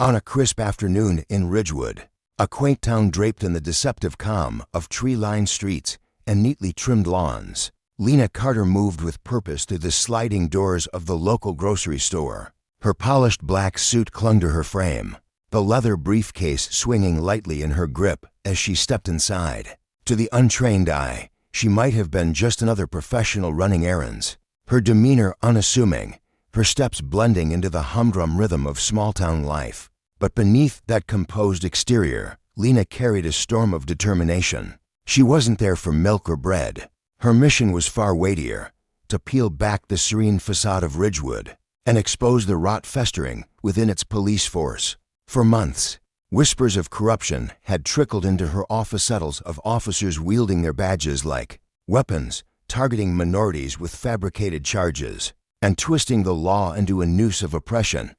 On a crisp afternoon in Ridgewood, a quaint town draped in the deceptive calm of tree-lined streets and neatly trimmed lawns, Lena Carter moved with purpose through the sliding doors of the local grocery store. Her polished black suit clung to her frame, the leather briefcase swinging lightly in her grip as she stepped inside. To the untrained eye, she might have been just another professional running errands, her demeanor unassuming, her steps blending into the humdrum rhythm of small-town life. But beneath that composed exterior, Lena carried a storm of determination. She wasn't there for milk or bread. Her mission was far weightier, to peel back the serene facade of Ridgewood and expose the rot festering within its police force. For months, whispers of corruption had trickled into her office settles of officers wielding their badges like weapons, targeting minorities with fabricated charges, and twisting the law into a noose of oppression.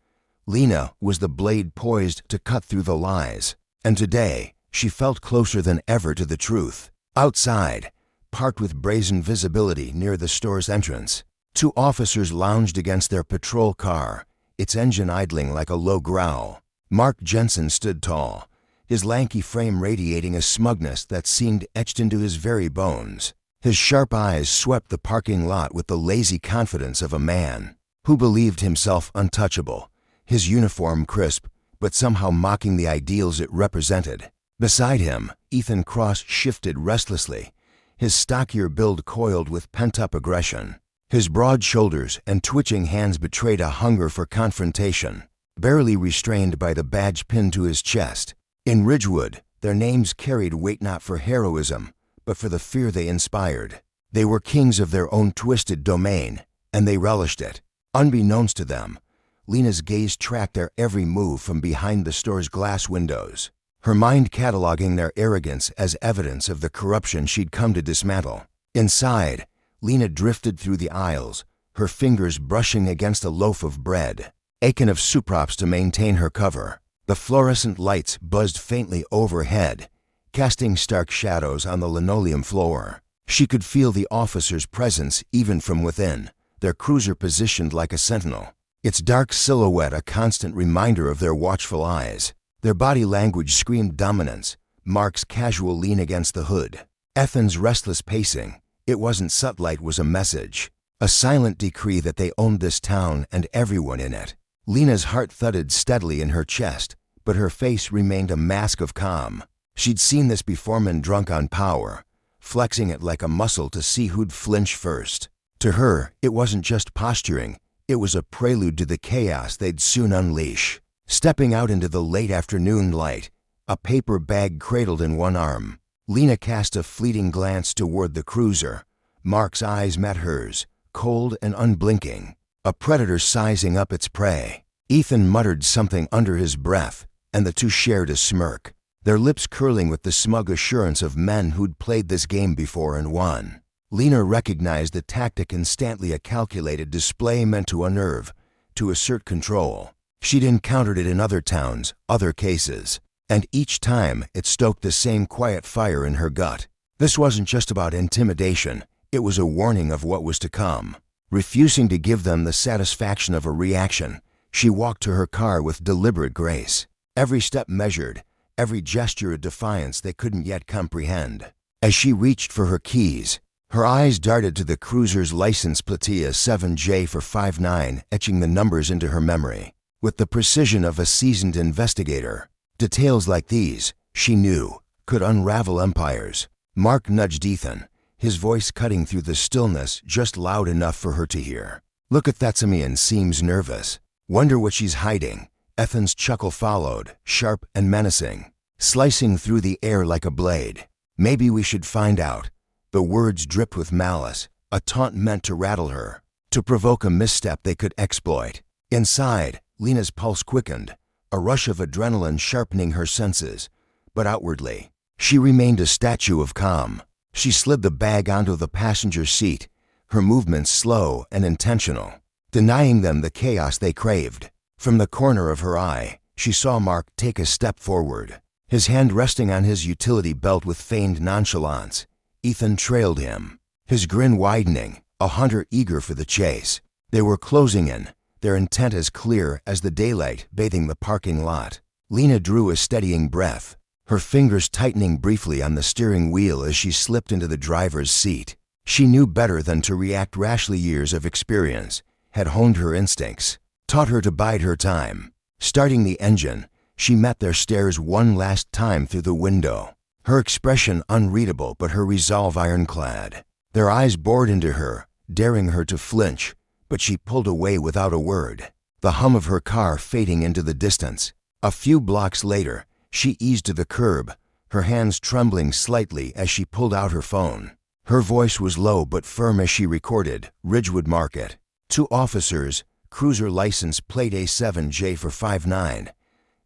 Lena was the blade poised to cut through the lies, and today she felt closer than ever to the truth. Outside, parked with brazen visibility near the store's entrance, two officers lounged against their patrol car, its engine idling like a low growl. Mark Jensen stood tall, his lanky frame radiating a smugness that seemed etched into his very bones. His sharp eyes swept the parking lot with the lazy confidence of a man who believed himself untouchable, his uniform crisp, but somehow mocking the ideals it represented. Beside him, Ethan Cross shifted restlessly, his stockier build coiled with pent-up aggression. His broad shoulders and twitching hands betrayed a hunger for confrontation, barely restrained by the badge pinned to his chest. In Ridgewood, their names carried weight not for heroism, but for the fear they inspired. They were kings of their own twisted domain, and they relished it. Unbeknownst to them, Lena's gaze tracked their every move from behind the store's glass windows, her mind cataloging their arrogance as evidence of the corruption she'd come to dismantle. Inside, Lena drifted through the aisles, her fingers brushing against a loaf of bread, aching of soup props to maintain her cover. The fluorescent lights buzzed faintly overhead, casting stark shadows on the linoleum floor. She could feel the officer's presence even from within, their cruiser positioned like a sentinel, its dark silhouette a constant reminder of their watchful eyes. Their body language screamed dominance, Mark's casual lean against the hood, Ethan's restless pacing. It wasn't subtle, it was a message, a silent decree that they owned this town and everyone in it. Lena's heart thudded steadily in her chest, but her face remained a mask of calm. She'd seen this before, men drunk on power, flexing it like a muscle to see who'd flinch first. To her, it wasn't just posturing, it was a prelude to the chaos they'd soon unleash. Stepping out into the late afternoon light, a paper bag cradled in one arm, Lena cast a fleeting glance toward the cruiser. Mark's eyes met hers, cold and unblinking, a predator sizing up its prey. Ethan muttered something under his breath, and the two shared a smirk, their lips curling with the smug assurance of men who'd played this game before and won. Lena recognized the tactic instantly, a calculated display meant to unnerve, to assert control. She'd encountered it in other towns, other cases, and each time it stoked the same quiet fire in her gut. This wasn't just about intimidation, it was a warning of what was to come. Refusing to give them the satisfaction of a reaction, she walked to her car with deliberate grace, every step measured, every gesture a defiance they couldn't yet comprehend. As she reached for her keys, her eyes darted to the cruiser's license plate, 7J for 59, etching the numbers into her memory. With the precision of a seasoned investigator, details like these, she knew, could unravel empires. Mark nudged Ethan, his voice cutting through the stillness just loud enough for her to hear. "Look at that, Simeon seems nervous. Wonder what she's hiding." Ethan's chuckle followed, sharp and menacing, slicing through the air like a blade. "Maybe we should find out." The words dripped with malice, a taunt meant to rattle her, to provoke a misstep they could exploit. Inside, Lena's pulse quickened, a rush of adrenaline sharpening her senses, but outwardly, she remained a statue of calm. She slid the bag onto the passenger seat, her movements slow and intentional, denying them the chaos they craved. From the corner of her eye, she saw Mark take a step forward, his hand resting on his utility belt with feigned nonchalance. Ethan trailed him, his grin widening, a hunter eager for the chase. They were closing in, their intent as clear as the daylight bathing the parking lot. Lena drew a steadying breath, her fingers tightening briefly on the steering wheel as she slipped into the driver's seat. She knew better than to react rashly. Years of experience had honed her instincts, taught her to bide her time. Starting the engine, she met their stares one last time through the window, her expression unreadable but her resolve ironclad. Their eyes bored into her, daring her to flinch, but she pulled away without a word, the hum of her car fading into the distance. A few blocks later, she eased to the curb, her hands trembling slightly as she pulled out her phone. Her voice was low but firm as she recorded, Ridgewood Market. 2 officers, cruiser license plate A7J for 59.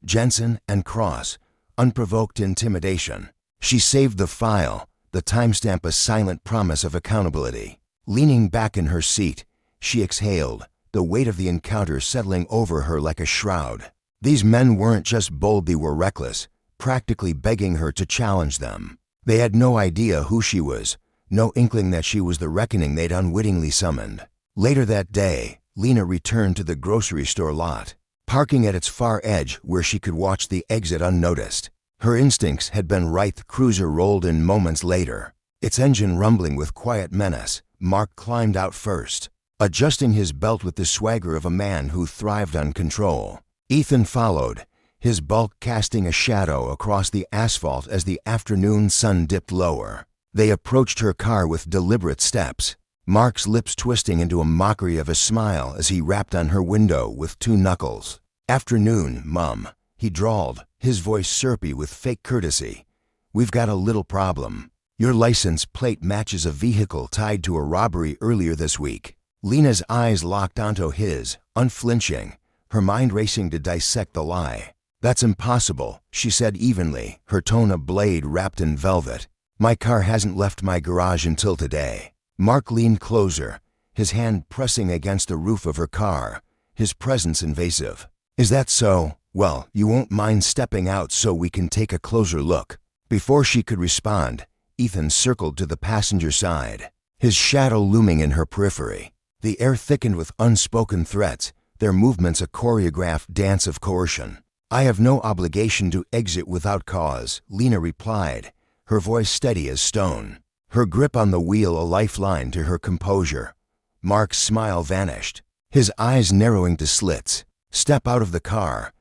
Jensen and Cross, unprovoked intimidation. She saved the file, the timestamp a silent promise of accountability. Leaning back in her seat, she exhaled, the weight of the encounter settling over her like a shroud. These men weren't just bold, they were reckless, practically begging her to challenge them. They had no idea who she was, no inkling that she was the reckoning they'd unwittingly summoned. Later that day, Lena returned to the grocery store lot, parking at its far edge where she could watch the exit unnoticed. Her instincts had been right. The cruiser rolled in moments later, its engine rumbling with quiet menace. Mark climbed out first, adjusting his belt with the swagger of a man who thrived on control. Ethan followed, his bulk casting a shadow across the asphalt as the afternoon sun dipped lower. They approached her car with deliberate steps, Mark's lips twisting into a mockery of a smile as he rapped on her window with 2 knuckles. "Afternoon, Mum," he drawled, his voice syrupy with fake courtesy. "We've got a little problem. Your license plate matches a vehicle tied to a robbery earlier this week." Lena's eyes locked onto his, unflinching, her mind racing to dissect the lie. "That's impossible," she said evenly, her tone a blade wrapped in velvet. "My car hasn't left my garage until today." Mark leaned closer, his hand pressing against the roof of her car, his presence invasive. "Is that so? Well, you won't mind stepping out so we can take a closer look." Before she could respond, Ethan circled to the passenger side, his shadow looming in her periphery. The air thickened with unspoken threats, their movements a choreographed dance of coercion. "I have no obligation to exit without cause," Lena replied, her voice steady as stone, her grip on the wheel a lifeline to her composure. Mark's smile vanished, his eyes narrowing to slits. "Step out of the car,"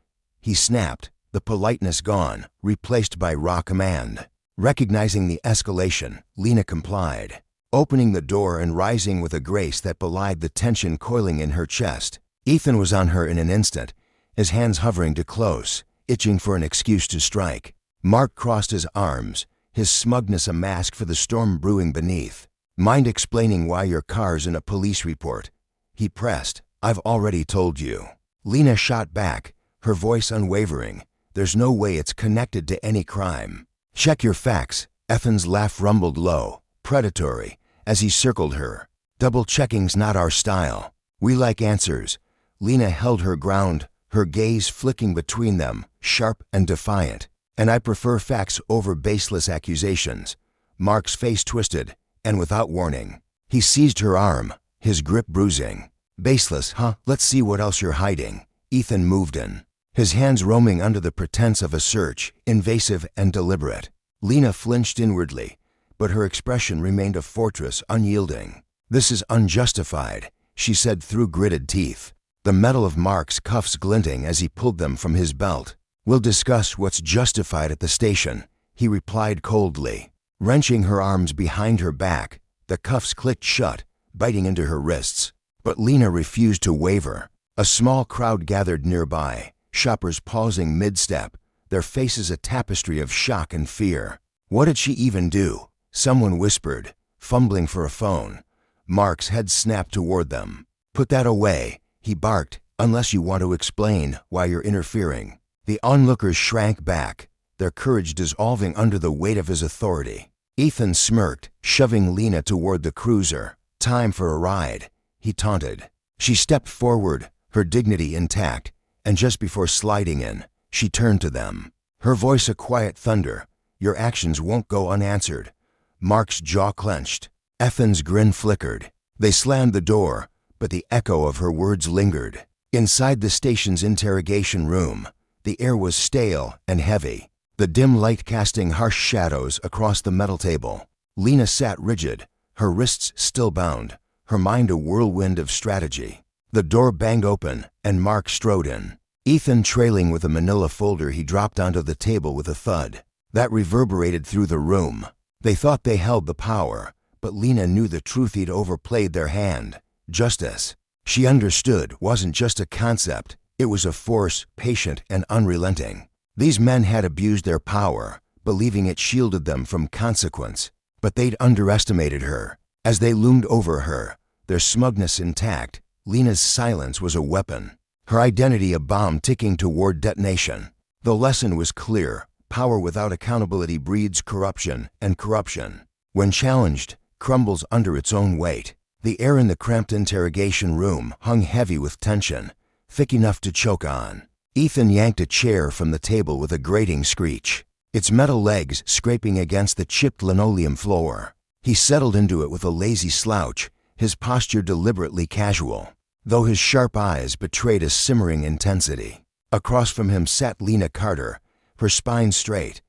he snapped, the politeness gone, replaced by raw command. Recognizing the escalation, Lena complied, opening the door and rising with a grace that belied the tension coiling in her chest. Ethan was on her in an instant, his hands hovering too close, itching for an excuse to strike. Mark crossed his arms, his smugness a mask for the storm brewing beneath. "Mind explaining why your car's in a police report?" he pressed. "I've already told you." Lena shot back, her voice unwavering. "There's no way it's connected to any crime." "Check your facts." Ethan's laugh rumbled low, predatory, as he circled her. "Double-checking's not our style. We like answers." Lena held her ground, her gaze flicking between them, sharp and defiant. "And I prefer facts over baseless accusations." Mark's face twisted, and without warning, he seized her arm, his grip bruising. "Baseless, huh? Let's see what else you're hiding." Ethan moved in, his hands roaming under the pretense of a search, invasive and deliberate. Lena flinched inwardly, but her expression remained a fortress, unyielding. "This is unjustified," she said through gritted teeth, the metal of Mark's cuffs glinting as he pulled them from his belt. "We'll discuss what's justified at the station," he replied coldly. Wrenching her arms behind her back, the cuffs clicked shut, biting into her wrists. But Lena refused to waver. A small crowd gathered nearby, shoppers pausing mid-step, their faces a tapestry of shock and fear. What did she even do? Someone whispered, fumbling for a phone. Mark's head snapped toward them. "Put that away," he barked, "unless you want to explain why you're interfering." The onlookers shrank back, their courage dissolving under the weight of his authority. Ethan smirked, shoving Lena toward the cruiser. "Time for a ride," he taunted. She stepped forward, her dignity intact, and just before sliding in, she turned to them, her voice a quiet thunder. "Your actions won't go unanswered." Mark's jaw clenched. Ethan's grin flickered. They slammed the door, but the echo of her words lingered. Inside the station's interrogation room, the air was stale and heavy, the dim light casting harsh shadows across the metal table. Lena sat rigid, her wrists still bound, her mind a whirlwind of strategy. The door banged open, and Mark strode in. Ethan trailing with a manila folder he dropped onto the table with a thud. That reverberated through the room. They thought they held the power, but Lena knew the truth. He'd overplayed their hand. Justice, she understood, wasn't just a concept. It was a force, patient and unrelenting. These men had abused their power, believing it shielded them from consequence. But they'd underestimated her. As they loomed over her, their smugness intact, Lena's silence was a weapon, her identity a bomb ticking toward detonation. The lesson was clear: power without accountability breeds corruption, and corruption, when challenged, crumbles under its own weight. The air in the cramped interrogation room hung heavy with tension, thick enough to choke on. Ethan yanked a chair from the table with a grating screech, its metal legs scraping against the chipped linoleum floor. He settled into it with a lazy slouch, his posture deliberately casual, though his sharp eyes betrayed a simmering intensity. Across from him sat Lena Carter, her spine straight,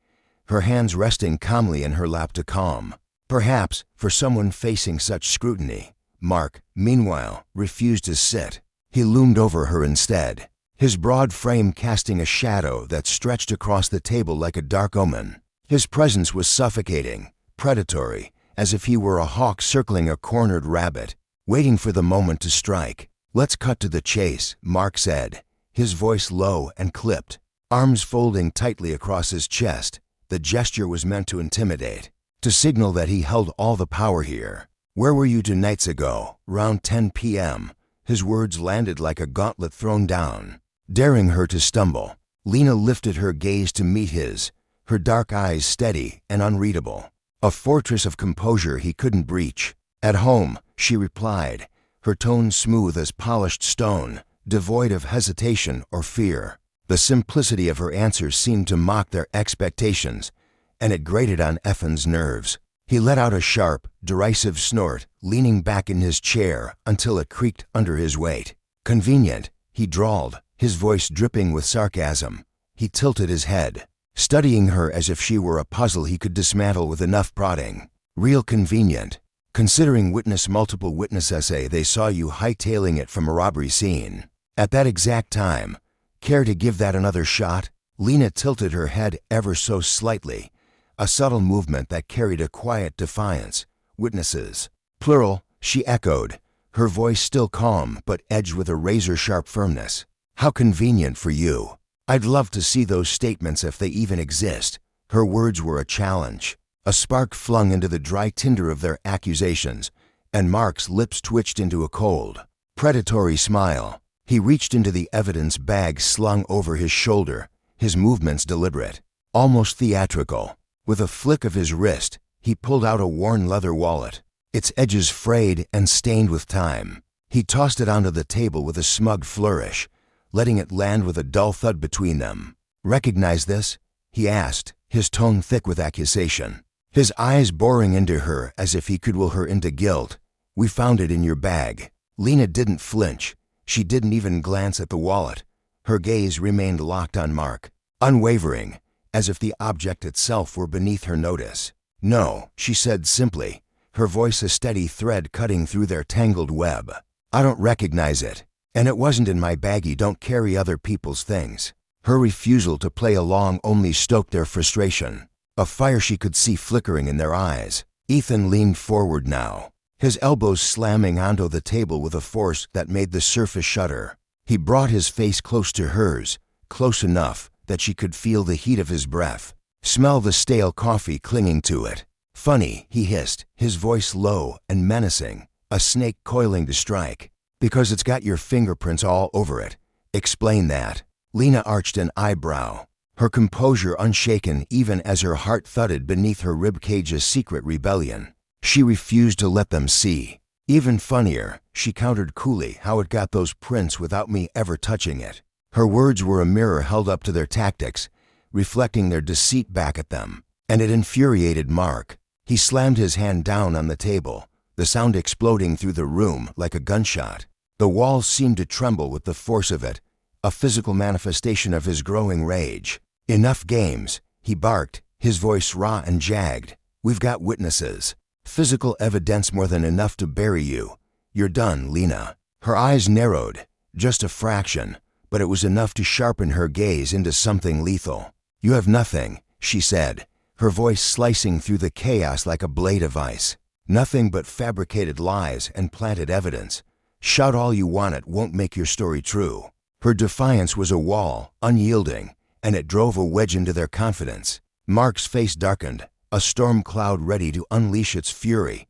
her hands resting calmly in her lap to calm. Perhaps, for someone facing such scrutiny, Mark, meanwhile, refused to sit. He loomed over her instead, his broad frame casting a shadow that stretched across the table like a dark omen. His presence was suffocating, predatory, as if he were a hawk circling a cornered rabbit, waiting for the moment to strike. "Let's cut to the chase," Mark said, his voice low and clipped, arms folding tightly across his chest. The gesture was meant to intimidate, to signal that he held all the power here. "Where were you 2 nights ago, round 10 p.m.? His words landed like a gauntlet thrown down, daring her to stumble. Lena lifted her gaze to meet his, her dark eyes steady and unreadable, a fortress of composure he couldn't breach. "At home," she replied, her tone smooth as polished stone, devoid of hesitation or fear. The simplicity of her answer seemed to mock their expectations, and it grated on Effen's nerves. He let out a sharp, derisive snort, leaning back in his chair until it creaked under his weight. "Convenient," he drawled, his voice dripping with sarcasm. He tilted his head, studying her as if she were a puzzle he could dismantle with enough prodding. "Real convenient, considering multiple witness essay they saw you hightailing it from a robbery scene at that exact time. Care to give that another shot?" Lena tilted her head ever so slightly, a subtle movement that carried a quiet defiance. "Witnesses, plural," she echoed, her voice still calm but edged with a razor-sharp firmness. "How convenient for you. I'd love to see those statements if they even exist." Her words were a challenge, a spark flung into the dry tinder of their accusations, and Mark's lips twitched into a cold, predatory smile. He reached into the evidence bag slung over his shoulder, his movements deliberate, almost theatrical. With a flick of his wrist, he pulled out a worn leather wallet, its edges frayed and stained with time. He tossed it onto the table with a smug flourish, letting it land with a dull thud between them. "Recognize this?" he asked, his tone thick with accusation, his eyes boring into her as if he could will her into guilt. "We found it in your bag." Lena didn't flinch. She didn't even glance at the wallet. Her gaze remained locked on Mark, unwavering, as if the object itself were beneath her notice. "No," she said simply, her voice a steady thread cutting through their tangled web. "I don't recognize it, and it wasn't in my baggie. Don't carry other people's things." Her refusal to play along only stoked their frustration, a fire she could see flickering in their eyes. Ethan leaned forward now, his elbows slamming onto the table with a force that made the surface shudder. He brought his face close to hers, close enough that she could feel the heat of his breath, smell the stale coffee clinging to it. "Funny," he hissed, his voice low and menacing, a snake coiling to strike. "Because it's got your fingerprints all over it. Explain that." Lena arched an eyebrow, her composure unshaken even as her heart thudded beneath her ribcage, a secret rebellion. She refused to let them see. "Even funnier," she countered coolly, "how it got those prints without me ever touching it." Her words were a mirror held up to their tactics, reflecting their deceit back at them, and it infuriated Mark. He slammed his hand down on the table, the sound exploding through the room like a gunshot. The walls seemed to tremble with the force of it, a physical manifestation of his growing rage. "Enough games," he barked, his voice raw and jagged. "We've got witnesses. Physical evidence more than enough to bury you. You're done, Lena." Her eyes narrowed, just a fraction, but it was enough to sharpen her gaze into something lethal. "You have nothing," she said, her voice slicing through the chaos like a blade of ice. "Nothing but fabricated lies and planted evidence. Shout all you want, it won't make your story true." Her defiance was a wall, unyielding, and it drove a wedge into their confidence. Mark's face darkened, a storm cloud ready to unleash its fury.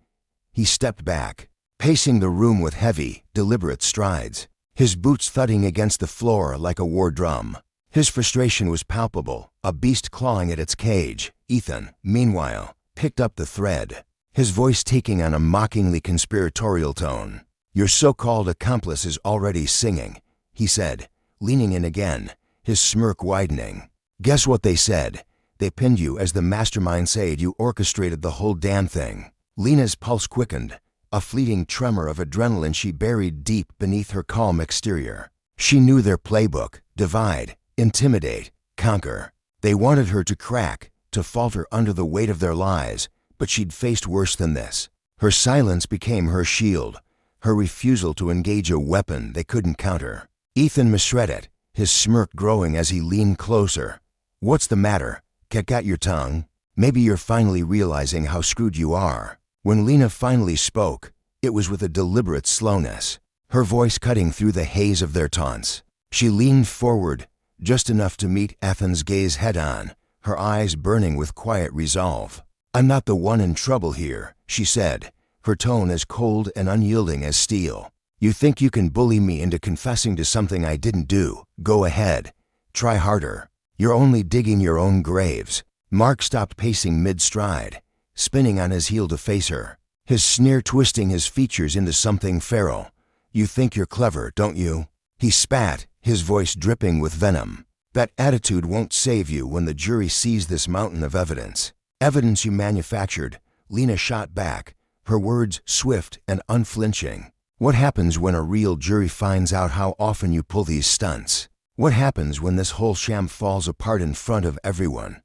He stepped back, pacing the room with heavy, deliberate strides, his boots thudding against the floor like a war drum. His frustration was palpable, a beast clawing at its cage. Ethan, meanwhile, picked up the thread, his voice taking on a mockingly conspiratorial tone. "Your so-called accomplice is already singing," he said, leaning in again, his smirk widening. "Guess what they said? They pinned you as the mastermind, said you orchestrated the whole damn thing." Lena's pulse quickened, a fleeting tremor of adrenaline she buried deep beneath her calm exterior. She knew their playbook: divide, intimidate, conquer. They wanted her to crack, to falter under the weight of their lies, but she'd faced worse than this. Her silence became her shield, her refusal to engage a weapon they couldn't counter. Ethan misread it, his smirk growing as he leaned closer. "What's the matter? Got your tongue? Maybe you're finally realizing how screwed you are." When Lena finally spoke, it was with a deliberate slowness, her voice cutting through the haze of their taunts. She leaned forward, just enough to meet Ethan's gaze head-on, her eyes burning with quiet resolve. "I'm not the one in trouble here," she said, her tone as cold and unyielding as steel. "You think you can bully me into confessing to something I didn't do? Go ahead. Try harder. You're only digging your own graves." Mark stopped pacing mid-stride, spinning on his heel to face her, his sneer twisting his features into something feral. "You think you're clever, don't you?" He spat, his voice dripping with venom. "That attitude won't save you when the jury sees this mountain of evidence." "Evidence you manufactured," Lena shot back, her words swift and unflinching. "What happens when a real jury finds out how often you pull these stunts? What happens when this whole sham falls apart in front of everyone?"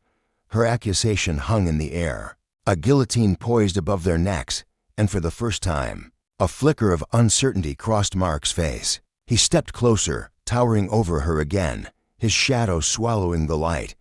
Her accusation hung in the air, a guillotine poised above their necks, and for the first time, a flicker of uncertainty crossed Mark's face. He stepped closer, towering over her again, his shadow swallowing the light.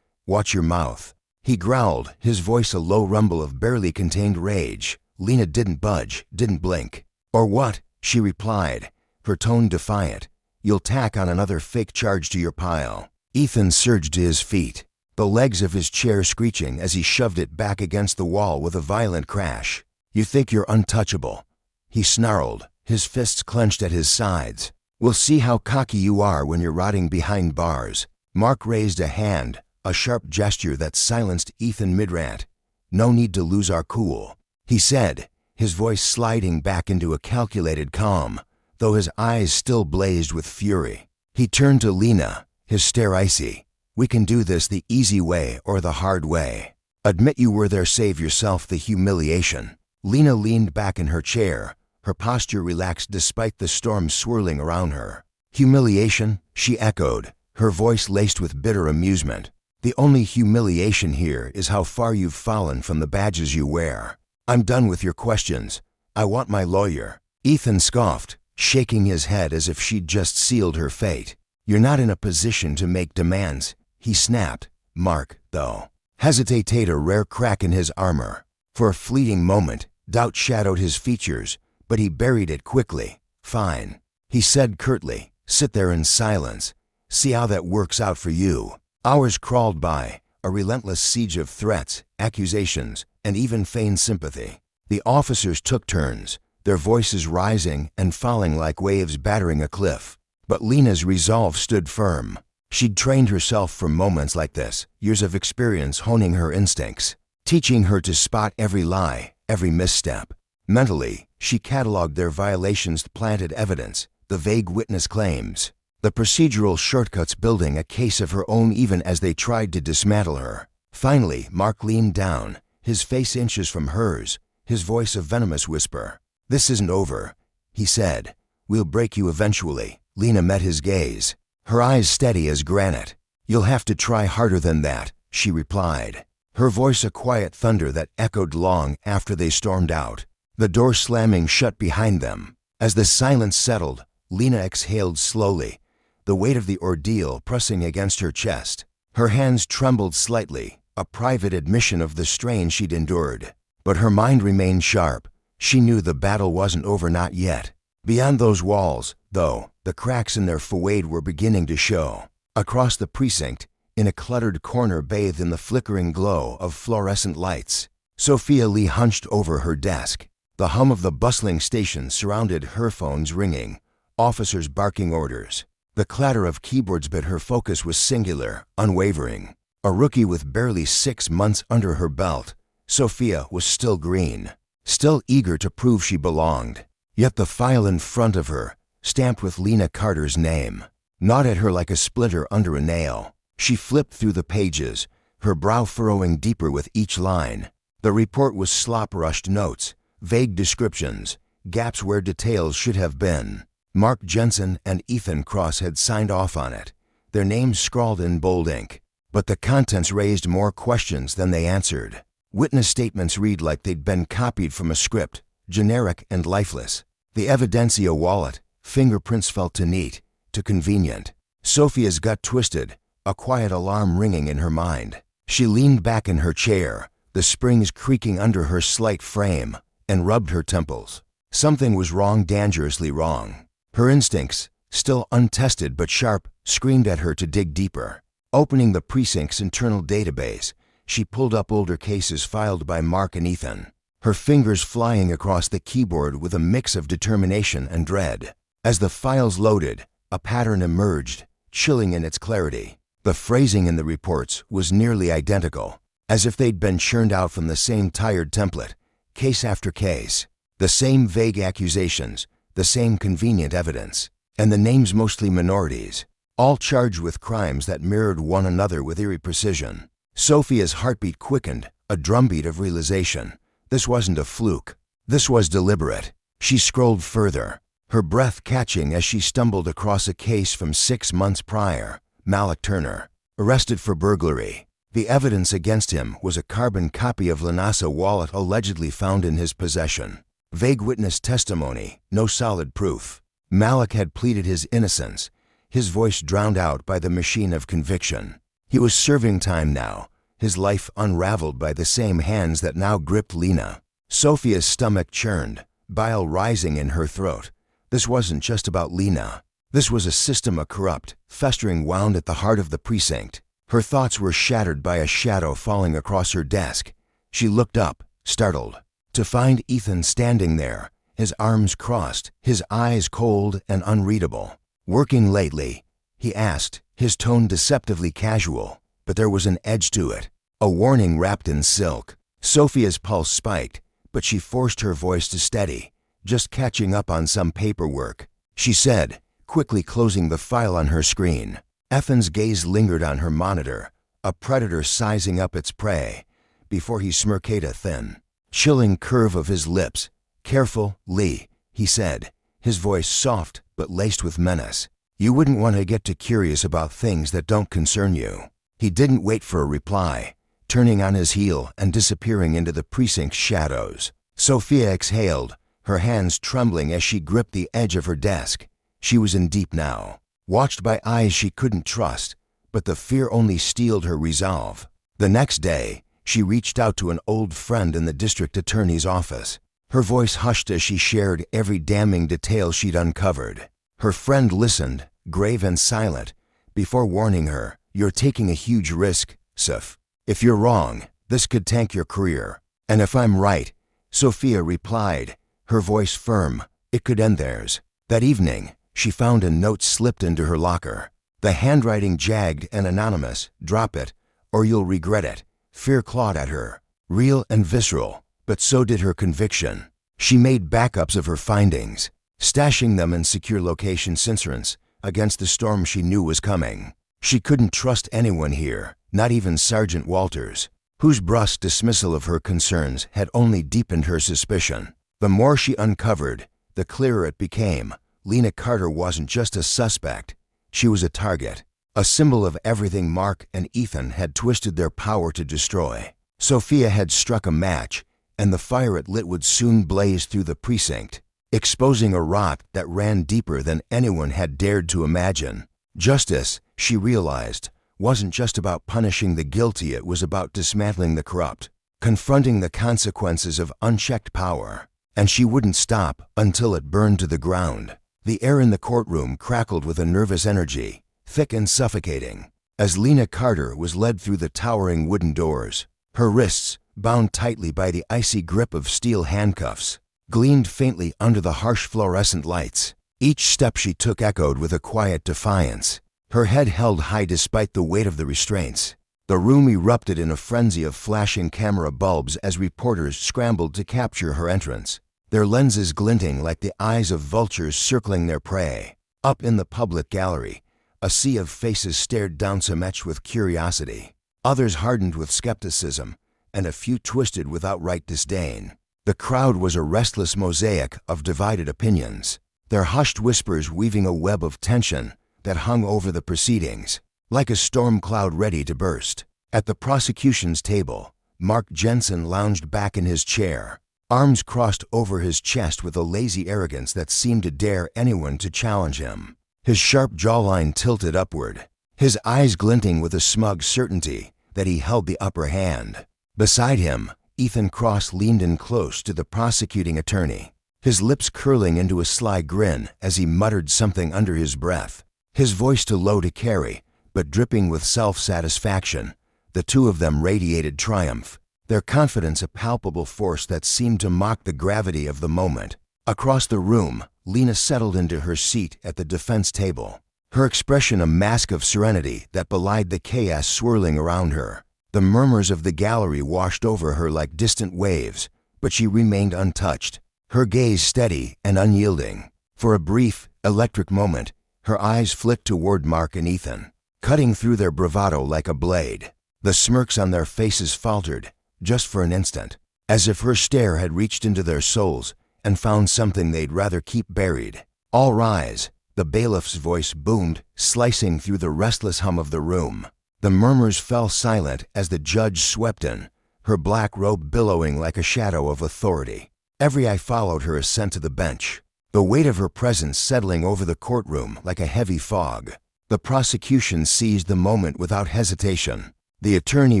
"Watch your mouth," he growled, his voice a low rumble of barely contained rage. Lena didn't budge, didn't blink. "Or what?" she replied, her tone defiant. "You'll tack on another fake charge to your pile." Ethan surged to his feet, the legs of his chair screeching as he shoved it back against the wall with a violent crash. "You think you're untouchable," he snarled, his fists clenched at his sides. "We'll see how cocky you are when you're rotting behind bars." Mark raised a hand, a sharp gesture that silenced Ethan mid-rant. "No need to lose our cool," he said, his voice sliding back into a calculated calm, though his eyes still blazed with fury. He turned to Lena, his stare icy. "We can do this the easy way or the hard way. Admit you were there, save yourself the humiliation." Lena leaned back in her chair, her posture relaxed despite the storm swirling around her. "Humiliation?" she echoed, her voice laced with bitter amusement. "The only humiliation here is how far you've fallen from the badges you wear. I'm done with your questions. I want my lawyer." Ethan scoffed, shaking his head as if she'd just sealed her fate. "You're not in a position to make demands," he snapped. Mark, though, hesitated, a rare crack in his armor. For a fleeting moment, doubt shadowed his features, but he buried it quickly. "Fine," he said curtly. "Sit there in silence. See how that works out for you." Hours crawled by, a relentless siege of threats, accusations, and even feigned sympathy. The officers took turns, their voices rising and falling like waves battering a cliff. But Lena's resolve stood firm. She'd trained herself for moments like this, years of experience honing her instincts, teaching her to spot every lie, every misstep. Mentally, she cataloged their violations, planted evidence, the vague witness claims, the procedural shortcuts, building a case of her own even as they tried to dismantle her. Finally, Mark leaned down, his face inches from hers, his voice a venomous whisper. "This isn't over," he said, We'll break you eventually. Lena met his gaze, her eyes steady as granite. You'll have to try harder than that, she replied, her voice a quiet thunder that echoed long after they stormed out, the door slamming shut behind them. As the silence settled, Lena exhaled slowly, the weight of the ordeal pressing against her chest. Her hands trembled slightly, a private admission of the strain she'd endured. But her mind remained sharp. She knew the battle wasn't over, not yet. Beyond those walls, though, the cracks in their facade were beginning to show. Across the precinct, in a cluttered corner bathed in the flickering glow of fluorescent lights, Sophia Lee hunched over her desk. The hum of the bustling station surrounded her, phones ringing, officers barking orders. The clatter of keyboards, but her focus was singular, unwavering. A rookie with barely 6 months under her belt, Sophia was still green, still eager to prove she belonged. Yet the file in front of her, stamped with Lena Carter's name, gnawed at her like a splinter under a nail. She flipped through the pages, her brow furrowing deeper with each line. The report was slop-rushed notes, vague descriptions, gaps where details should have been. Mark Jensen and Ethan Cross had signed off on it, their names scrawled in bold ink. But the contents raised more questions than they answered. Witness statements read like they'd been copied from a script, generic and lifeless. The evidencia wallet, fingerprints felt too neat, too convenient. Sophia's gut twisted, a quiet alarm ringing in her mind. She leaned back in her chair, the springs creaking under her slight frame, and rubbed her temples. Something was wrong, dangerously wrong. Her instincts, still untested but sharp, screamed at her to dig deeper. Opening the precinct's internal database, she pulled up older cases filed by Mark and Ethan, her fingers flying across the keyboard with a mix of determination and dread. As the files loaded, a pattern emerged, chilling in its clarity. The phrasing in the reports was nearly identical, as if they'd been churned out from the same tired template, case after case. The same vague accusations, the same convenient evidence, and the names mostly minorities, all charged with crimes that mirrored one another with eerie precision. Sophia's heartbeat quickened, a drumbeat of realization. This wasn't a fluke. This was deliberate. She scrolled further, her breath catching as she stumbled across a case from 6 months prior. Malik Turner, arrested for burglary. The evidence against him was a carbon copy of Lanasa wallet allegedly found in his possession. Vague witness testimony, no solid proof. Malik had pleaded his innocence, his voice drowned out by the machine of conviction. He was serving time now, his life unraveled by the same hands that now gripped Lena. Sophia's stomach churned, bile rising in her throat. This wasn't just about Lena. This was a system, a corrupt, festering wound at the heart of the precinct. Her thoughts were shattered by a shadow falling across her desk. She looked up, startled, to find Ethan standing there, his arms crossed, his eyes cold and unreadable. "Working lately?" he asked, his tone deceptively casual, but there was an edge to it, a warning wrapped in silk. Sophia's pulse spiked, but she forced her voice to steady, just catching up on some paperwork. She said, quickly closing the file on her screen. Ethan's gaze lingered on her monitor, a predator sizing up its prey, before he smirked a thin, chilling curve of his lips. "Careful, Lee," he said, his voice soft but laced with menace. "You wouldn't want to get too curious about things that don't concern you." He didn't wait for a reply, turning on his heel and disappearing into the precinct's shadows. Sophia exhaled, her hands trembling as she gripped the edge of her desk. She was in deep now, watched by eyes she couldn't trust, but the fear only steeled her resolve. The next day, she reached out to an old friend in the district attorney's office. Her voice hushed as she shared every damning detail she'd uncovered. Her friend listened, grave and silent, before warning her, "You're taking a huge risk, Soph. If you're wrong, this could tank your career. And if I'm right," Sophia replied, her voice firm, "it could end theirs." That evening, she found a note slipped into her locker. The handwriting jagged and anonymous. "Drop it, or you'll regret it." Fear clawed at her, real and visceral, but so did her conviction. She made backups of her findings, stashing them in secure location sensors against the storm she knew was coming. She couldn't trust anyone here, not even Sergeant Walters, whose brusque dismissal of her concerns had only deepened her suspicion. The more she uncovered, the clearer it became. Lena Carter wasn't just a suspect, she was a target, a symbol of everything Mark and Ethan had twisted their power to destroy. Sophia had struck a match, and the fire it lit would soon blaze through the precinct, exposing a rot that ran deeper than anyone had dared to imagine. Justice, she realized, wasn't just about punishing the guilty, it was about dismantling the corrupt, confronting the consequences of unchecked power. And she wouldn't stop until it burned to the ground. The air in the courtroom crackled with a nervous energy, thick and suffocating, as Lena Carter was led through the towering wooden doors. Her wrists, bound tightly by the icy grip of steel handcuffs, gleamed faintly under the harsh fluorescent lights. Each step she took echoed with a quiet defiance, her head held high despite the weight of the restraints. The room erupted in a frenzy of flashing camera bulbs as reporters scrambled to capture her entrance, their lenses glinting like the eyes of vultures circling their prey. Up in the public gallery, a sea of faces stared down, some etched with curiosity, others hardened with skepticism, and a few twisted with outright disdain. The crowd was a restless mosaic of divided opinions, their hushed whispers weaving a web of tension that hung over the proceedings, like a storm cloud ready to burst. At the prosecution's table, Mark Jensen lounged back in his chair, arms crossed over his chest with a lazy arrogance that seemed to dare anyone to challenge him. His sharp jawline tilted upward, his eyes glinting with a smug certainty that he held the upper hand. Beside him, Ethan Cross leaned in close to the prosecuting attorney, his lips curling into a sly grin as he muttered something under his breath, his voice too low to carry, but dripping with self-satisfaction. The two of them radiated triumph, their confidence a palpable force that seemed to mock the gravity of the moment. Across the room, Lena settled into her seat at the defense table, her expression a mask of serenity that belied the chaos swirling around her. The murmurs of the gallery washed over her like distant waves, but she remained untouched, her gaze steady and unyielding. For a brief, electric moment, her eyes flicked toward Mark and Ethan, cutting through their bravado like a blade. The smirks on their faces faltered, just for an instant, as if her stare had reached into their souls and found something they'd rather keep buried. "All rise," the bailiff's voice boomed, slicing through the restless hum of the room. The murmurs fell silent as the judge swept in, her black robe billowing like a shadow of authority. Every eye followed her ascent to the bench, the weight of her presence settling over the courtroom like a heavy fog. The prosecution seized the moment without hesitation. The attorney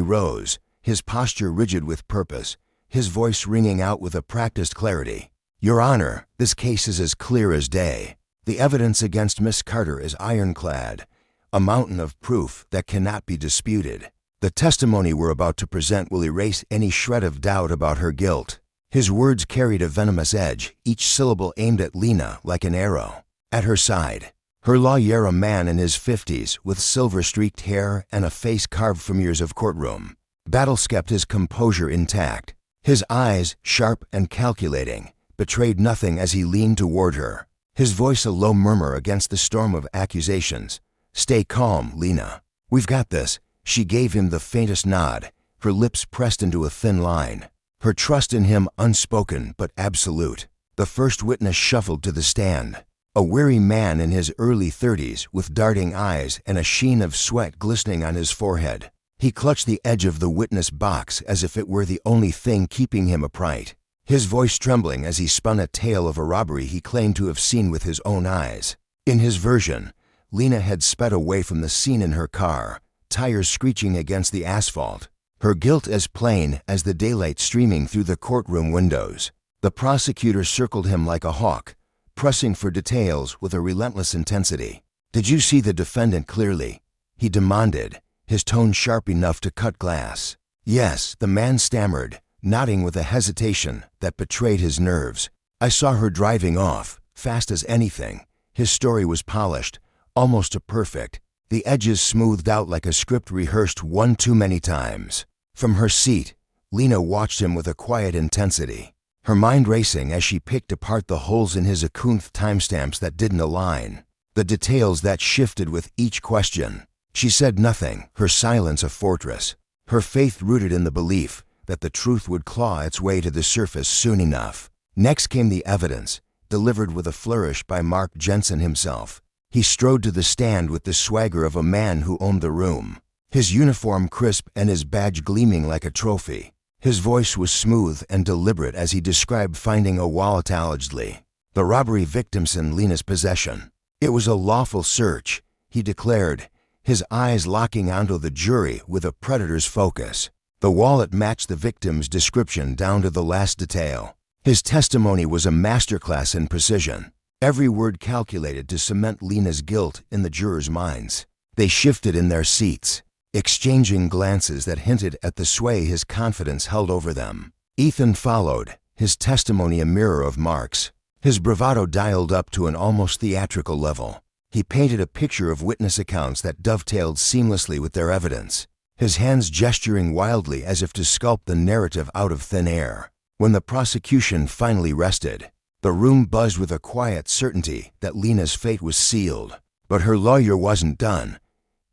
rose, his posture rigid with purpose, his voice ringing out with a practiced clarity. "Your Honor, this case is as clear as day. The evidence against Miss Carter is ironclad, a mountain of proof that cannot be disputed. The testimony we're about to present will erase any shred of doubt about her guilt." His words carried a venomous edge, each syllable aimed at Lena like an arrow. At her side, her lawyer, a man in his 50s with silver-streaked hair and a face carved from years of courtroom, battle kept his composure intact. His eyes, sharp and calculating, betrayed nothing as he leaned toward her, his voice a low murmur against the storm of accusations. "Stay calm, Lena. We've got this." She gave him the faintest nod, her lips pressed into a thin line, her trust in him unspoken but absolute. The first witness shuffled to the stand, a weary man in his early 30s with darting eyes and a sheen of sweat glistening on his forehead. He clutched the edge of the witness box as if it were the only thing keeping him upright, his voice trembling as he spun a tale of a robbery he claimed to have seen with his own eyes. In his version, Lena had sped away from the scene in her car, tires screeching against the asphalt, her guilt as plain as the daylight streaming through the courtroom windows. The prosecutor circled him like a hawk, pressing for details with a relentless intensity. "Did you see the defendant clearly?" he demanded, his tone sharp enough to cut glass. "Yes," the man stammered, nodding with a hesitation that betrayed his nerves. "I saw her driving off, fast as anything." His story was polished, almost to perfect, the edges smoothed out like a script rehearsed one too many times. From her seat, Lena watched him with a quiet intensity, her mind racing as she picked apart the holes in his Akuth timestamps that didn't align, the details that shifted with each question. She said nothing, her silence a fortress, her faith rooted in the belief that the truth would claw its way to the surface soon enough. Next came the evidence, delivered with a flourish by Mark Jensen himself. He strode to the stand with the swagger of a man who owned the room, his uniform crisp and his badge gleaming like a trophy. His voice was smooth and deliberate as he described finding a wallet allegedly the robbery victim's in Lena's possession. It was a lawful search, he declared, his eyes locking onto the jury with a predator's focus. The wallet matched the victim's description down to the last detail. His testimony was a masterclass in precision, every word calculated to cement Lena's guilt in the jurors' minds. They shifted in their seats, exchanging glances that hinted at the sway his confidence held over them. Ethan followed, his testimony a mirror of Mark's, his bravado dialed up to an almost theatrical level. He painted a picture of witness accounts that dovetailed seamlessly with their evidence, his hands gesturing wildly as if to sculpt the narrative out of thin air. When the prosecution finally rested, the room buzzed with a quiet certainty that Lena's fate was sealed. But her lawyer wasn't done.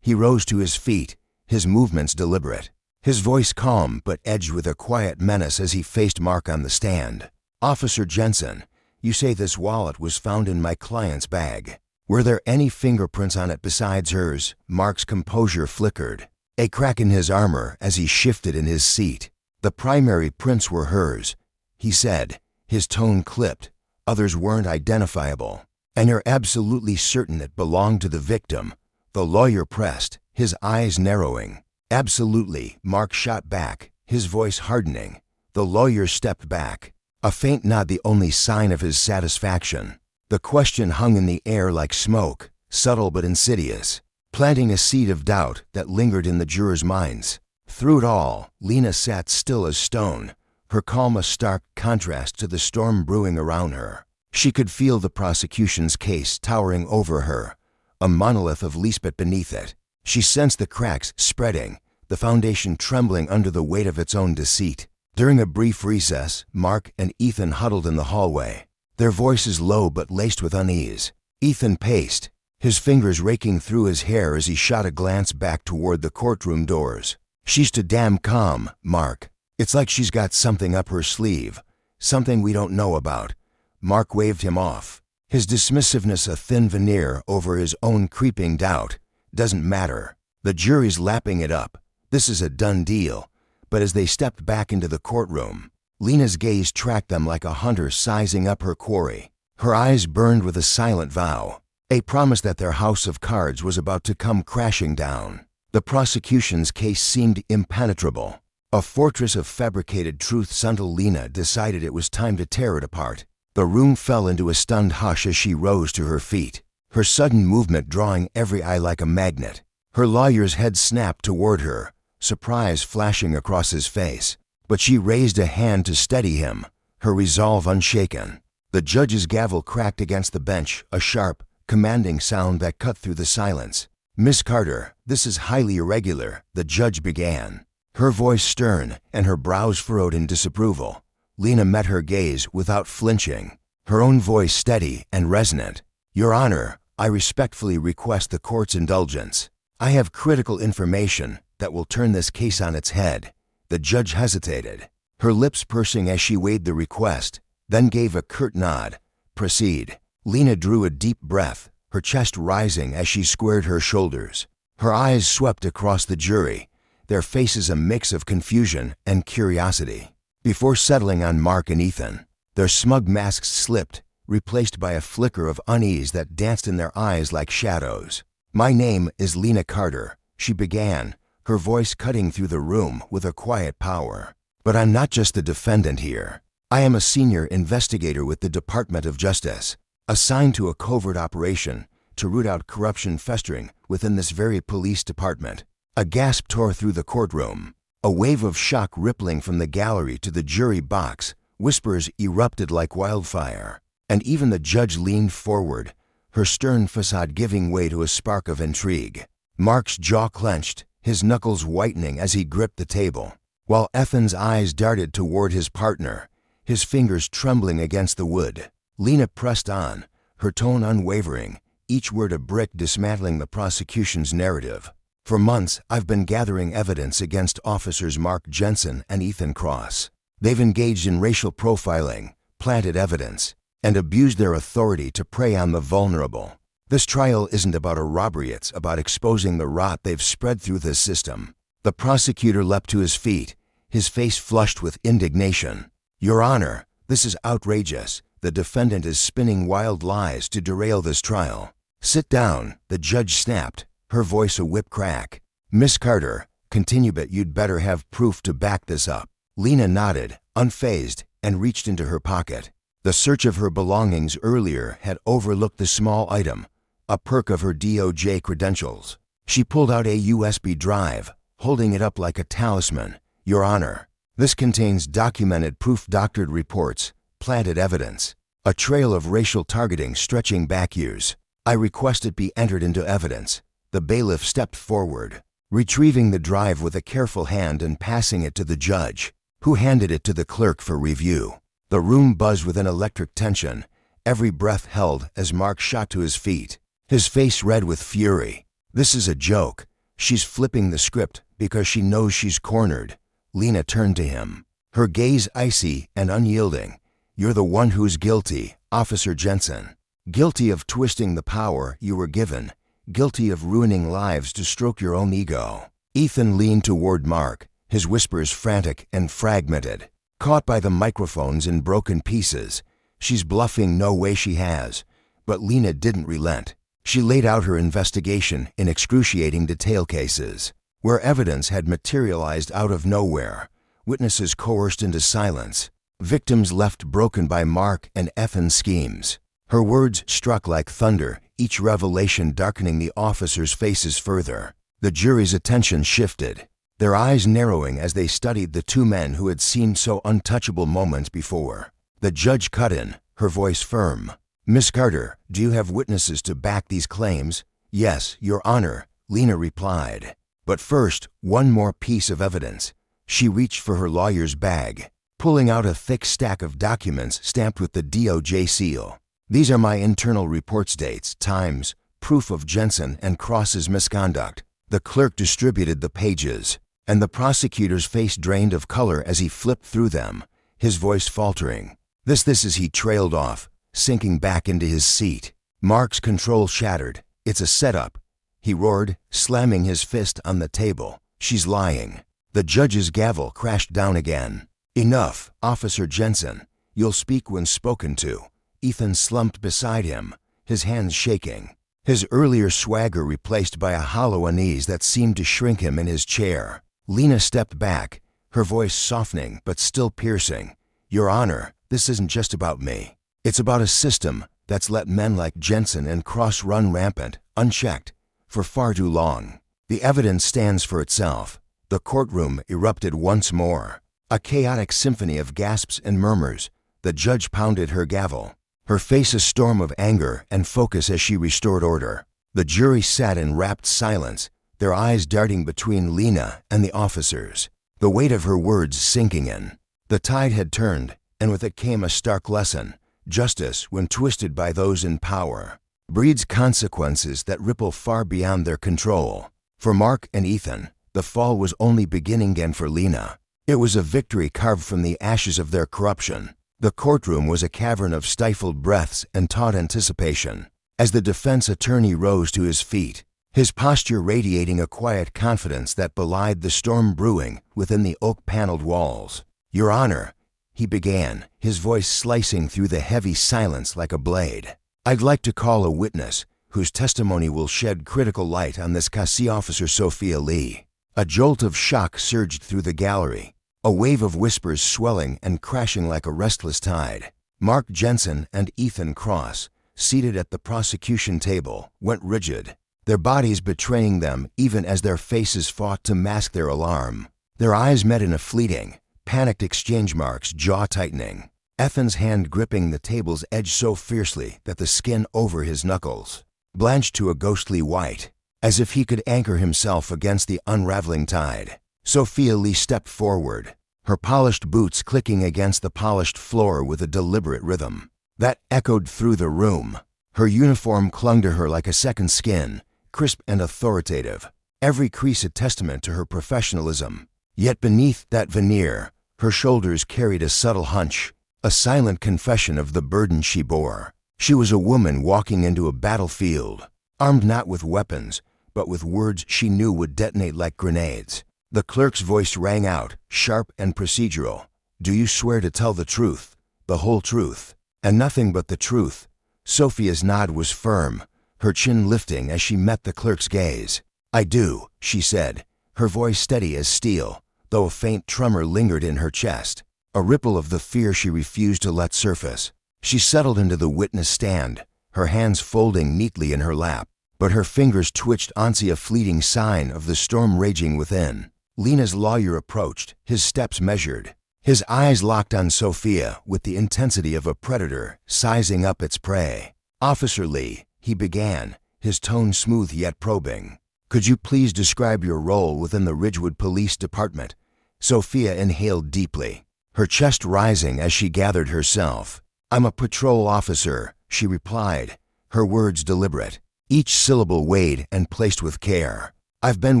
He rose to his feet, his movements deliberate, his voice calm but edged with a quiet menace as he faced Mark on the stand. "Officer Jensen, you say this wallet was found in my client's bag. Were there any fingerprints on it besides hers?" Mark's composure flickered, a crack in his armor as he shifted in his seat. "The primary prints were hers," he said, his tone clipped. "Others weren't identifiable." "And you're absolutely certain it belonged to the victim?" the lawyer pressed, his eyes narrowing. "Absolutely," Mark shot back, his voice hardening. The lawyer stepped back, a faint nod the only sign of his satisfaction. The question hung in the air like smoke, subtle but insidious, planting a seed of doubt that lingered in the jurors' minds. Through it all, Lena sat still as stone, her calm a stark contrast to the storm brewing around her. She could feel the prosecution's case towering over her, a monolith of Lisbeth beneath it. She sensed the cracks spreading, the foundation trembling under the weight of its own deceit. During a brief recess, Mark and Ethan huddled in the hallway, their voices low but laced with unease. Ethan paced, his fingers raking through his hair as he shot a glance back toward the courtroom doors. "She's too damn calm, Mark. It's like she's got something up her sleeve, something we don't know about." Mark waved him off, his dismissiveness a thin veneer over his own creeping doubt. "Doesn't matter. The jury's lapping it up. This is a done deal." But as they stepped back into the courtroom, Lena's gaze tracked them like a hunter sizing up her quarry. Her eyes burned with a silent vow, a promise that their house of cards was about to come crashing down. The prosecution's case seemed impenetrable, a fortress of fabricated truths until Lena decided it was time to tear it apart. The room fell into a stunned hush as she rose to her feet, her sudden movement drawing every eye like a magnet. Her lawyer's head snapped toward her, surprise flashing across his face, but she raised a hand to steady him, her resolve unshaken. The judge's gavel cracked against the bench, a sharp, commanding sound that cut through the silence. "Miss Carter, this is highly irregular," the judge began, her voice stern and her brows furrowed in disapproval. Lena met her gaze without flinching, her own voice steady and resonant. "Your Honor, I respectfully request the court's indulgence. I have critical information that will turn this case on its head." The judge hesitated, her lips pursing as she weighed the request, then gave a curt nod. "Proceed." Lena drew a deep breath, her chest rising as she squared her shoulders. Her eyes swept across the jury, their faces a mix of confusion and curiosity. Before settling on Mark and Ethan, their smug masks slipped, replaced by a flicker of unease that danced in their eyes like shadows. "My name is Lena Carter," she began, her voice cutting through the room with a quiet power. "But I'm not just the defendant here. I am a senior investigator with the Department of Justice, assigned to a covert operation to root out corruption festering within this very police department." A gasp tore through the courtroom, a wave of shock rippling from the gallery to the jury box. Whispers erupted like wildfire, and even the judge leaned forward, her stern facade giving way to a spark of intrigue. Mark's jaw clenched, his knuckles whitening as he gripped the table, while Ethan's eyes darted toward his partner, his fingers trembling against the wood. Lena pressed on, her tone unwavering, each word a brick dismantling the prosecution's narrative. "For months, I've been gathering evidence against officers Mark Jensen and Ethan Cross. They've engaged in racial profiling, planted evidence, and abused their authority to prey on the vulnerable. This trial isn't about a robbery, it's about exposing the rot they've spread through the system. The prosecutor leapt to his feet, his face flushed with indignation. "Your Honor, this is outrageous. The defendant is spinning wild lies to derail this trial." "Sit down," the judge snapped, her voice a whip crack. "Miss Carter, continue, but you'd better have proof to back this up." Lena nodded, unfazed, and reached into her pocket. The search of her belongings earlier had overlooked the small item, a perk of her DOJ credentials. She pulled out a USB drive, holding it up like a talisman. "Your Honor, this contains documented proof, doctored reports, planted evidence, a trail of racial targeting stretching back years. I request it be entered into evidence." The bailiff stepped forward, retrieving the drive with a careful hand and passing it to the judge, who handed it to the clerk for review. The room buzzed with an electric tension, every breath held as Mark shot to his feet, his face red with fury. "This is a joke. She's flipping the script because she knows she's cornered." Lena turned to him, her gaze icy and unyielding. "You're the one who's guilty, Officer Jensen. Guilty of twisting the power you were given. Guilty of ruining lives to stroke your own ego." Ethan leaned toward Mark, his whispers frantic and fragmented, caught by the microphones in broken pieces. "She's bluffing, no way she has." But Lena didn't relent. She laid out her investigation in excruciating detail cases, where evidence had materialized out of nowhere, witnesses coerced into silence, victims left broken by Mark and Ethan's schemes. Her words struck like thunder, each revelation darkening the officers' faces further. The jury's attention shifted, their eyes narrowing as they studied the two men who had seemed so untouchable moments before. The judge cut in, her voice firm. "Miss Carter, do you have witnesses to back these claims?" "Yes, Your Honor," Lena replied. "But first, one more piece of evidence." She reached for her lawyer's bag, pulling out a thick stack of documents stamped with the DOJ seal. "These are my internal reports, dates, times, proof of Jensen and Cross's misconduct." The clerk distributed the pages, and the prosecutor's face drained of color as he flipped through them, his voice faltering. This is he trailed off, sinking back into his seat. Mark's control shattered. "It's a setup," he roared, slamming his fist on the table. "She's lying." The judge's gavel crashed down again. "Enough, Officer Jensen. You'll speak when spoken to." Ethan slumped beside him, his hands shaking, his earlier swagger replaced by a hollow unease that seemed to shrink him in his chair. Lena stepped back, her voice softening but still piercing. "Your Honor, this isn't just about me. It's about a system that's let men like Jensen and Cross run rampant, unchecked, for far too long." The evidence stands for itself. The courtroom erupted once more, a chaotic symphony of gasps and murmurs. The judge pounded her gavel, her face a storm of anger and focus as she restored order. The jury sat in rapt silence, their eyes darting between Lena and the officers, the weight of her words sinking in. The tide had turned, and with it came a stark lesson. Justice, when twisted by those in power, breeds consequences that ripple far beyond their control. For Mark and Ethan, the fall was only beginning, and for Lena, it was a victory carved from the ashes of their corruption. The courtroom was a cavern of stifled breaths and taut anticipation. As the defense attorney rose to his feet, his posture radiating a quiet confidence that belied the storm brewing within the oak-paneled walls. "Your Honor," he began, his voice slicing through the heavy silence like a blade. "I'd like to call a witness whose testimony will shed critical light on this case, Officer Sophia Lee." A jolt of shock surged through the gallery, a wave of whispers swelling and crashing like a restless tide. Mark Jensen and Ethan Cross, seated at the prosecution table, went rigid, their bodies betraying them even as their faces fought to mask their alarm. Their eyes met in a fleeting, panicked exchange, Mark's jaw tightening, Ethan's hand gripping the table's edge so fiercely that the skin over his knuckles blanched to a ghostly white, as if he could anchor himself against the unraveling tide. Sophia Lee stepped forward, her polished boots clicking against the polished floor with a deliberate rhythm that echoed through the room. Her uniform clung to her like a second skin, crisp and authoritative, every crease a testament to her professionalism. Yet beneath that veneer, her shoulders carried a subtle hunch, a silent confession of the burden she bore. She was a woman walking into a battlefield, armed not with weapons, but with words she knew would detonate like grenades. The clerk's voice rang out, sharp and procedural. "Do you swear to tell the truth, the whole truth, and nothing but the truth?" Sophia's nod was firm, her chin lifting as she met the clerk's gaze. "I do," she said, her voice steady as steel, though a faint tremor lingered in her chest, a ripple of the fear she refused to let surface. She settled into the witness stand, her hands folding neatly in her lap, but her fingers twitched on a fleeting sign of the storm raging within. Lena's lawyer approached, his steps measured, his eyes locked on Sophia with the intensity of a predator sizing up its prey. "Officer Lee," he began, his tone smooth yet probing, "could you please describe your role within the Ridgewood Police Department?" Sophia inhaled deeply, her chest rising as she gathered herself. "I'm a patrol officer," she replied, her words deliberate, each syllable weighed and placed with care. "I've been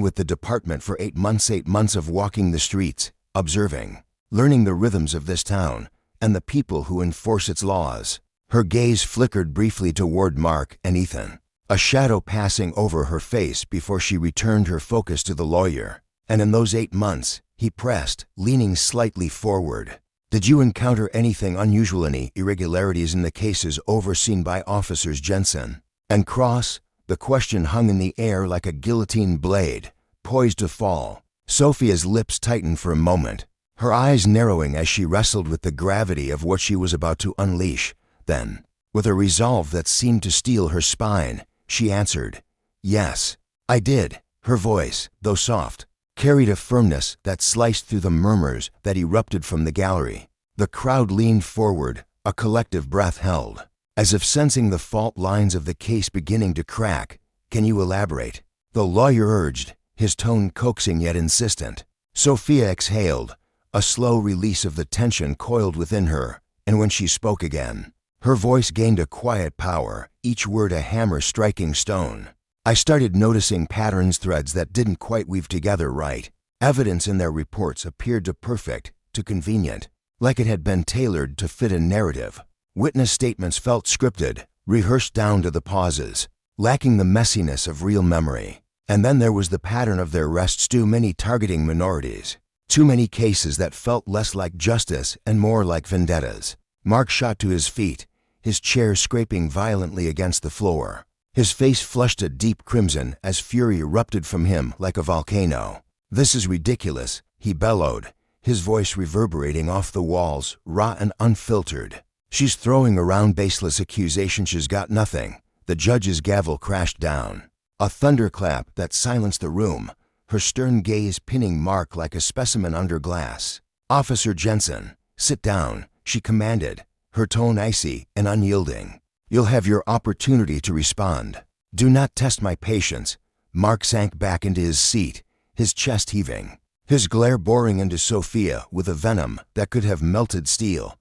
with the department for 8 months of walking the streets, observing, learning the rhythms of this town and the people who enforce its laws." Her gaze flickered briefly toward Mark and Ethan, a shadow passing over her face before she returned her focus to the lawyer. "And in those 8 months," he pressed, leaning slightly forward, "did you encounter anything unusual, any irregularities in the cases overseen by Officers Jensen and Cross?" The question hung in the air like a guillotine blade, poised to fall. Sophia's lips tightened for a moment, her eyes narrowing as she wrestled with the gravity of what she was about to unleash. Then, with a resolve that seemed to steel her spine, she answered, "Yes, I did." Her voice, though soft, carried a firmness that sliced through the murmurs that erupted from the gallery. The crowd leaned forward, a collective breath held, as if sensing the fault lines of the case beginning to crack. "Can you elaborate?" the lawyer urged, his tone coaxing yet insistent. Sophia exhaled, a slow release of the tension coiled within her, and when she spoke again, her voice gained a quiet power, each word a hammer striking stone. "I started noticing patterns, threads that didn't quite weave together right. Evidence in their reports appeared too perfect, too convenient, like it had been tailored to fit a narrative. Witness statements felt scripted, rehearsed down to the pauses, lacking the messiness of real memory. And then there was the pattern of their arrests, too many targeting minorities, too many cases that felt less like justice and more like vendettas." Mark shot to his feet, his chair scraping violently against the floor. His face flushed a deep crimson as fury erupted from him like a volcano. "This is ridiculous," he bellowed, his voice reverberating off the walls, raw and unfiltered. "She's throwing around baseless accusations. She's got nothing." The judge's gavel crashed down, a thunderclap that silenced the room, her stern gaze pinning Mark like a specimen under glass. "Officer Jensen, sit down," she commanded, her tone icy and unyielding. "You'll have your opportunity to respond. Do not test my patience." Mark sank back into his seat, his chest heaving, his glare boring into Sophia with a venom that could have melted steel.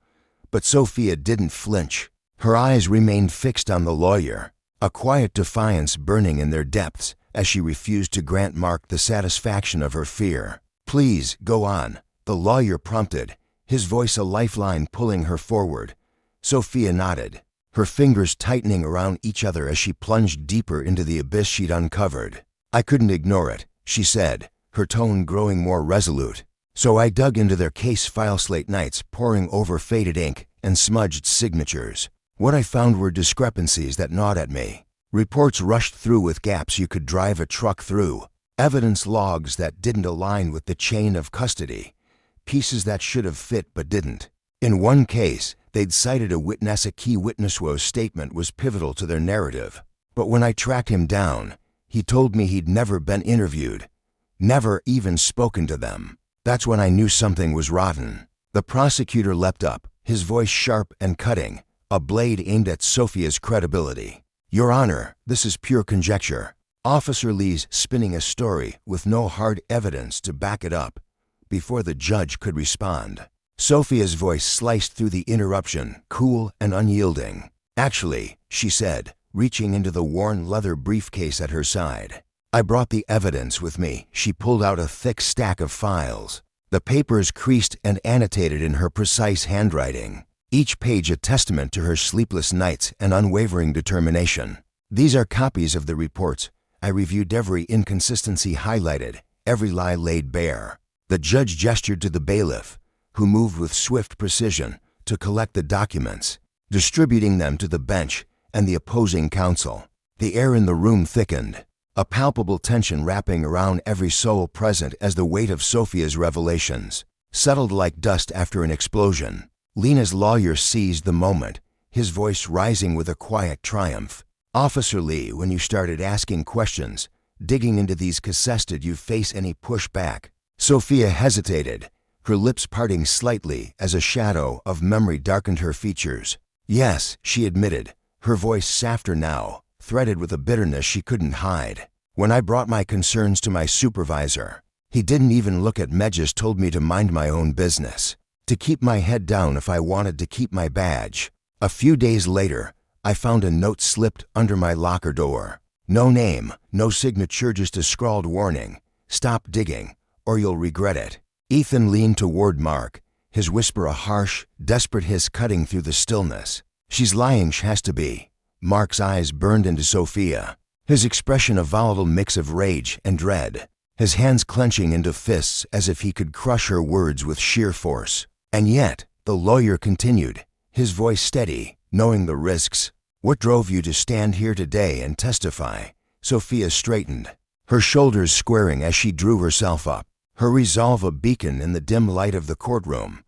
But Sophia didn't flinch. Her eyes remained fixed on the lawyer, a quiet defiance burning in their depths as she refused to grant Mark the satisfaction of her fear. "Please, go on," the lawyer prompted, his voice a lifeline pulling her forward. Sophia nodded, her fingers tightening around each other as she plunged deeper into the abyss she'd uncovered. "I couldn't ignore it," she said, her tone growing more resolute. "So I dug into their case files late nights, poring over faded ink and smudged signatures. What I found were discrepancies that gnawed at me. Reports rushed through with gaps you could drive a truck through, evidence logs that didn't align with the chain of custody, pieces that should have fit but didn't. In one case, they'd cited a witness, a key witness whose statement was pivotal to their narrative. But when I tracked him down, he told me he'd never been interviewed, never even spoken to them. That's when I knew something was rotten." The prosecutor leapt up, his voice sharp and cutting, a blade aimed at Sophia's credibility. "Your Honor, this is pure conjecture." Officer Lee's spinning a story with no hard evidence to back it up. Before the judge could respond, Sophia's voice sliced through the interruption, cool and unyielding. "Actually," she said, reaching into the worn leather briefcase at her side, "I brought the evidence with me." She pulled out a thick stack of files, the papers creased and annotated in her precise handwriting. each page a testament to her sleepless nights and unwavering determination. These are copies of the reports. I reviewed every inconsistency highlighted, every lie laid bare. The judge gestured to the bailiff, who moved with swift precision to collect the documents, distributing them to the bench and the opposing counsel. The air in the room thickened, a palpable tension wrapping around every soul present as the weight of Sophia's revelations settled like dust after an explosion. Lena's lawyer seized the moment, his voice rising with a quiet triumph. "Officer Lee, when you started asking questions, digging into these cassettes, did you face any pushback?" Sophia hesitated, her lips parting slightly as a shadow of memory darkened her features. "Yes," she admitted, her voice softer now, threaded with a bitterness she couldn't hide. "When I brought my concerns to my supervisor, he didn't even look at me, just told me to mind my own business, to keep my head down if I wanted to keep my badge." A few days later, I found a note slipped under my locker door. No name, no signature, just a scrawled warning: "Stop digging, or you'll regret it." Ethan leaned toward Mark, his whisper a harsh, desperate hiss cutting through the stillness. "She's lying, she has to be." Mark's eyes burned into Sophia, his expression a volatile mix of rage and dread, his hands clenching into fists as if he could crush her words with sheer force. "And yet," the lawyer continued, his voice steady, "knowing the risks, what drove you to stand here today and testify?" Sophia straightened, her shoulders squaring as she drew herself up, her resolve a beacon in the dim light of the courtroom.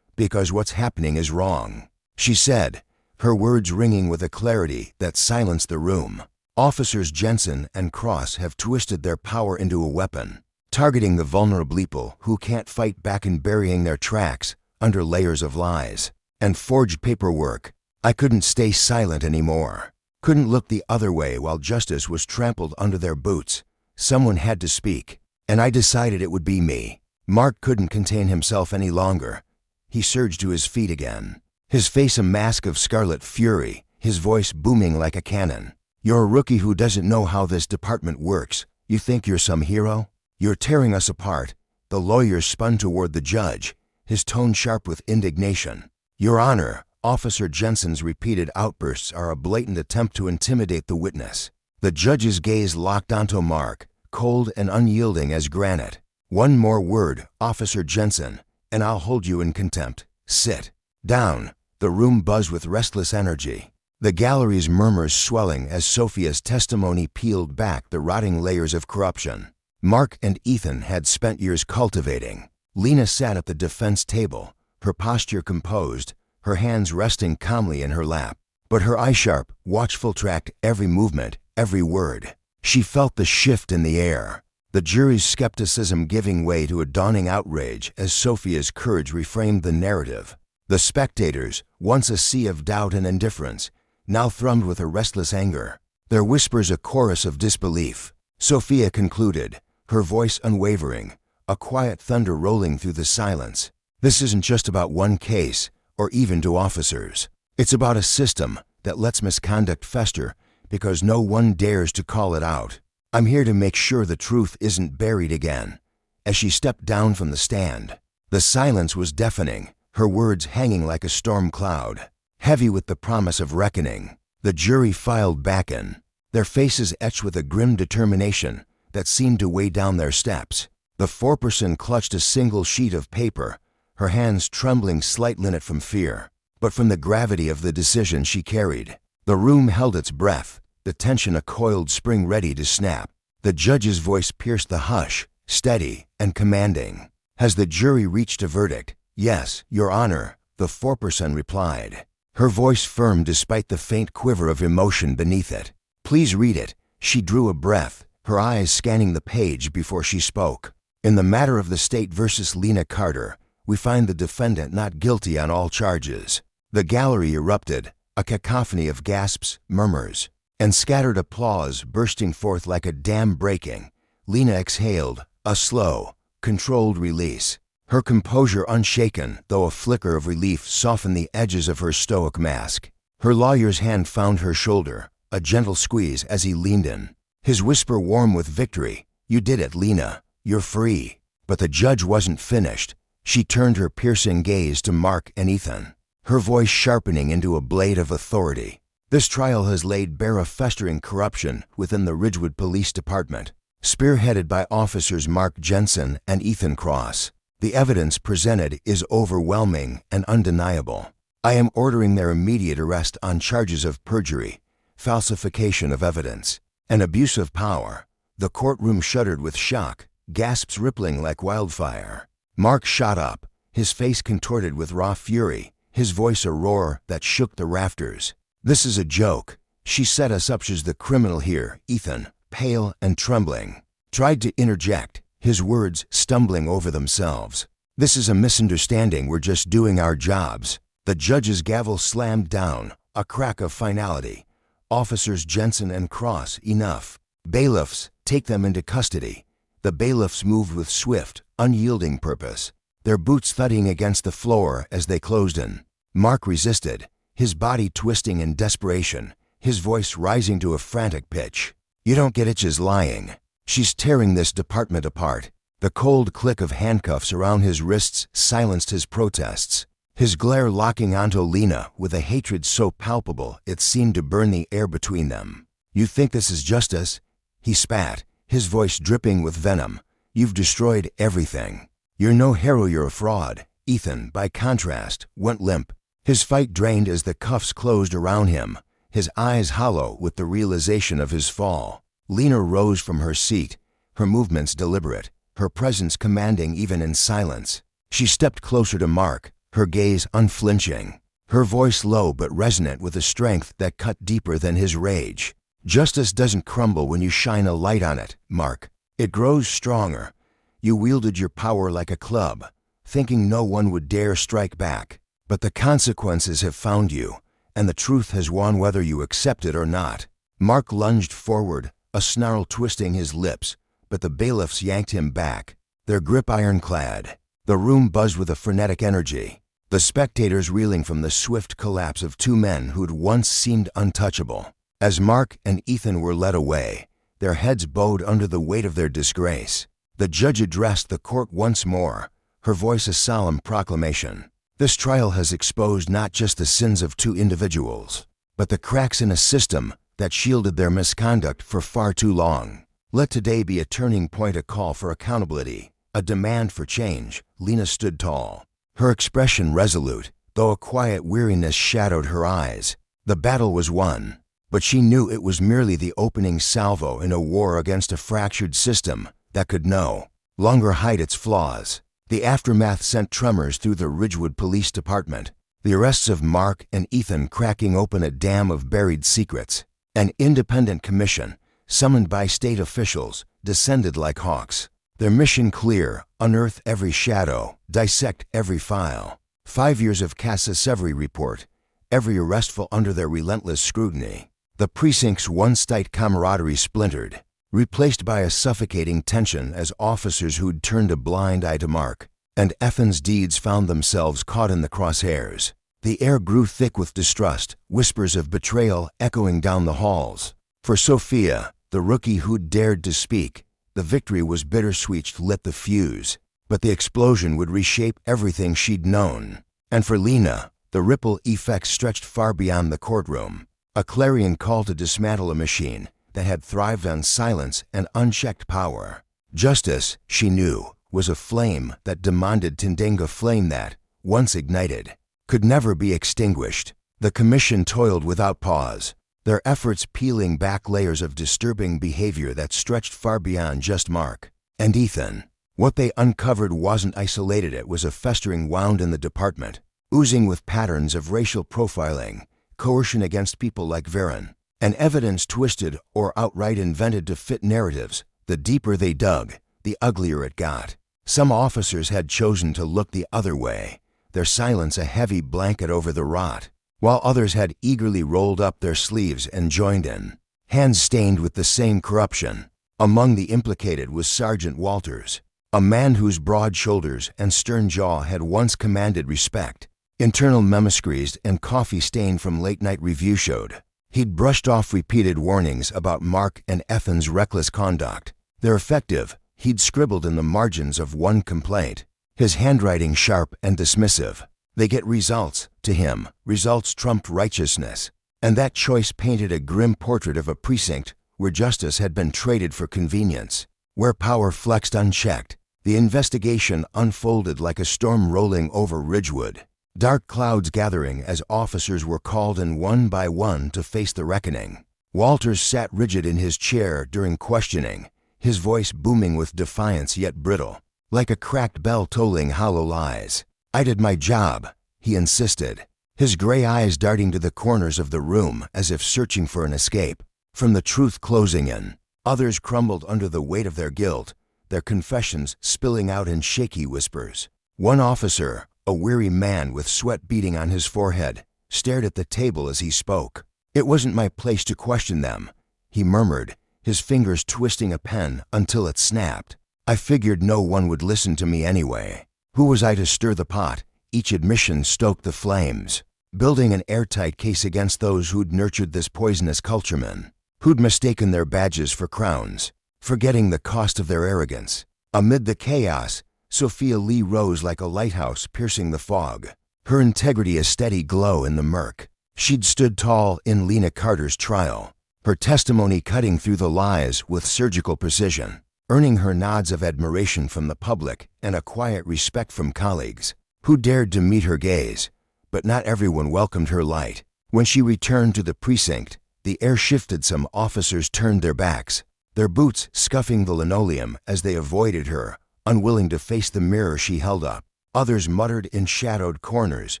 "Because what's happening is wrong," she said, her words ringing with a clarity that silenced the room. "Officers Jensen and Cross have twisted their power into a weapon, targeting the vulnerable people who can't fight back and burying their tracks under layers of lies and forged paperwork." I couldn't stay silent anymore, couldn't look the other way while justice was trampled under their boots. Someone had to speak, and I decided it would be me. Mark couldn't contain himself any longer. He surged to his feet again, his face a mask of scarlet fury, his voice booming like a cannon. "You're a rookie who doesn't know how this department works. You think you're some hero? You're tearing us apart." The lawyer spun toward the judge, his tone sharp with indignation. "Your Honor, Officer Jensen's repeated outbursts are a blatant attempt to intimidate the witness." The judge's gaze locked onto Mark, cold and unyielding as granite. "One more word, Officer Jensen, and I'll hold you in contempt. Sit down." The room buzzed with restless energy, the gallery's murmurs swelling as Sophia's testimony peeled back the rotting layers of corruption Mark and Ethan had spent years cultivating. Lena sat at the defense table, her posture composed, her hands resting calmly in her lap, but her eyes sharp, watchful, tracked every movement, every word. She felt the shift in the air, the jury's skepticism giving way to a dawning outrage as Sophia's courage reframed the narrative. The spectators, once a sea of doubt and indifference, now thrummed with a restless anger, their whispers a chorus of disbelief. Sophia concluded, her voice unwavering, a quiet thunder rolling through the silence. "This isn't just about one case, or even two officers. It's about a system that lets misconduct fester because no one dares to call it out. I'm here to make sure the truth isn't buried again." As she stepped down from the stand, the silence was deafening, her words hanging like a storm cloud, heavy with the promise of reckoning. The jury filed back in, their faces etched with a grim determination that seemed to weigh down their steps. The foreperson clutched a single sheet of paper, her hands trembling slightly in it from fear, but from the gravity of the decision she carried. The room held its breath, the tension a coiled spring ready to snap. The judge's voice pierced the hush, steady and commanding. "Has the jury reached a verdict?" "Yes, Your Honor," the foreperson replied, her voice firm despite the faint quiver of emotion beneath it. "Please read it." She drew a breath, her eyes scanning the page before she spoke. "In the matter of the state versus Lena Carter, we find the defendant not guilty on all charges." The gallery erupted, a cacophony of gasps, murmurs, and scattered applause bursting forth like a dam breaking. Lena exhaled, a slow, controlled release, her composure unshaken, though a flicker of relief softened the edges of her stoic mask. Her lawyer's hand found her shoulder, a gentle squeeze as he leaned in, his whisper warm with victory. "You did it, Lena. You're free." But the judge wasn't finished. She turned her piercing gaze to Mark and Ethan. her voice sharpening into a blade of authority. This trial has laid bare a festering corruption within the Ridgewood Police Department, spearheaded by officers Mark Jensen and Ethan Cross. The evidence presented is overwhelming and undeniable. I am ordering their immediate arrest on charges of perjury, falsification of evidence, and abuse of power. The courtroom shuddered with shock, gasps rippling like wildfire. Mark shot up, his face contorted with raw fury, his voice a roar that shook the rafters. "This is a joke. She set us up. She's the criminal here." Ethan, pale and trembling, tried to interject, his words stumbling over themselves. "This is a misunderstanding. We're just doing our jobs." The judge's gavel slammed down, a crack of finality. Officers Jensen and Cross, enough. Bailiffs, take them into custody. The bailiffs moved with swift, unyielding purpose, their boots thudding against the floor as they closed in. Mark resisted, his body twisting in desperation, his voice rising to a frantic pitch. "You don't get it. She's lying. She's tearing this department apart." The cold click of handcuffs around his wrists silenced his protests, his glare locking onto Lena with a hatred so palpable it seemed to burn the air between them. "You think this is justice?" He spat, his voice dripping with venom. "You've destroyed everything. You're no hero, you're a fraud." Ethan, by contrast, went limp, his fight drained as the cuffs closed around him, his eyes hollow with the realization of his fall. Lena rose from her seat, her movements deliberate, her presence commanding even in silence. She stepped closer to Mark, her gaze unflinching, her voice low but resonant with a strength that cut deeper than his rage. "Justice doesn't crumble when you shine a light on it, Mark. It grows stronger. You wielded your power like a club, thinking no one would dare strike back. But the consequences have found you, and the truth has won whether you accept it or not." Mark lunged forward, a snarl twisting his lips, but the bailiffs yanked him back, their grip ironclad. The room buzzed with a frenetic energy, the spectators reeling from the swift collapse of two men who'd once seemed untouchable. As Mark and Ethan were led away, their heads bowed under the weight of their disgrace, the judge addressed the court once more, her voice a solemn proclamation. "This trial has exposed not just the sins of two individuals, but the cracks in a system that shielded their misconduct for far too long. Let today be a turning point, a call for accountability, a demand for change." Lena stood tall, her expression resolute, though a quiet weariness shadowed her eyes. The battle was won, but she knew it was merely the opening salvo in a war against a fractured system that could no longer hide its flaws. The aftermath sent tremors through the Ridgewood Police Department, the arrests of Mark and Ethan cracking open a dam of buried secrets. An independent commission, summoned by state officials, descended like hawks, their mission clear: unearth every shadow, dissect every file. 5 years of Cass's every report, every arrest fell under their relentless scrutiny. The precinct's once tight camaraderie splintered, replaced by a suffocating tension as officers who'd turned a blind eye to Mark and Ethan's deeds found themselves caught in the crosshairs. The air grew thick with distrust, whispers of betrayal echoing down the halls. For Sophia, the rookie who'd dared to speak, the victory was bittersweet, lit the fuse, but the explosion would reshape everything she'd known. And for Lena, the ripple effects stretched far beyond the courtroom, a clarion call to dismantle a machine that had thrived on silence and unchecked power. Justice, she knew, was a flame that demanded tending, a flame that, once ignited, could never be extinguished. The commission toiled without pause, their efforts peeling back layers of disturbing behavior that stretched far beyond just Mark and Ethan. What they uncovered wasn't isolated, it was a festering wound in the department, oozing with patterns of racial profiling, coercion against people like Varen, and evidence twisted or outright invented to fit narratives. The deeper they dug, the uglier it got. Some officers had chosen to look the other way, their silence a heavy blanket over the rot, while others had eagerly rolled up their sleeves and joined in, hands stained with the same corruption. Among the implicated was Sergeant Walters, a man whose broad shoulders and stern jaw had once commanded respect. Internal memories and coffee stain from late-night review showed he'd brushed off repeated warnings about Mark and Ethan's reckless conduct. They're effective, he'd scribbled in the margins of one complaint, his handwriting sharp and dismissive. They get results. To him, results trumped righteousness. And that choice painted a grim portrait of a precinct where justice had been traded for convenience, where power flexed unchecked. The investigation unfolded like a storm rolling over Ridgewood. Dark clouds gathering as officers were called in one by one to face the reckoning. Walters sat rigid in his chair during questioning, his voice booming with defiance yet brittle, like a cracked bell tolling hollow lies. "I did my job," he insisted, his gray eyes darting to the corners of the room as if searching for an escape from the truth closing in. Others crumbled under the weight of their guilt, their confessions spilling out in shaky whispers. One officer, a weary man with sweat beading on his forehead, stared at the table as he spoke. "It wasn't my place to question them," he murmured, his fingers twisting a pen until it snapped. "I figured no one would listen to me anyway. Who was I to stir the pot?" Each admission stoked the flames, building an airtight case against those who'd nurtured this poisonous cultureman, who'd mistaken their badges for crowns, forgetting the cost of their arrogance. Amid the chaos, Sophia Lee rose like a lighthouse piercing the fog, her integrity a steady glow in the murk. She'd stood tall in Lena Carter's trial, her testimony cutting through the lies with surgical precision, earning her nods of admiration from the public and a quiet respect from colleagues who dared to meet her gaze. But not everyone welcomed her light. When she returned to the precinct, the air shifted. Some officers turned their backs, their boots scuffing the linoleum as they avoided her, unwilling to face the mirror she held up. Others muttered in shadowed corners,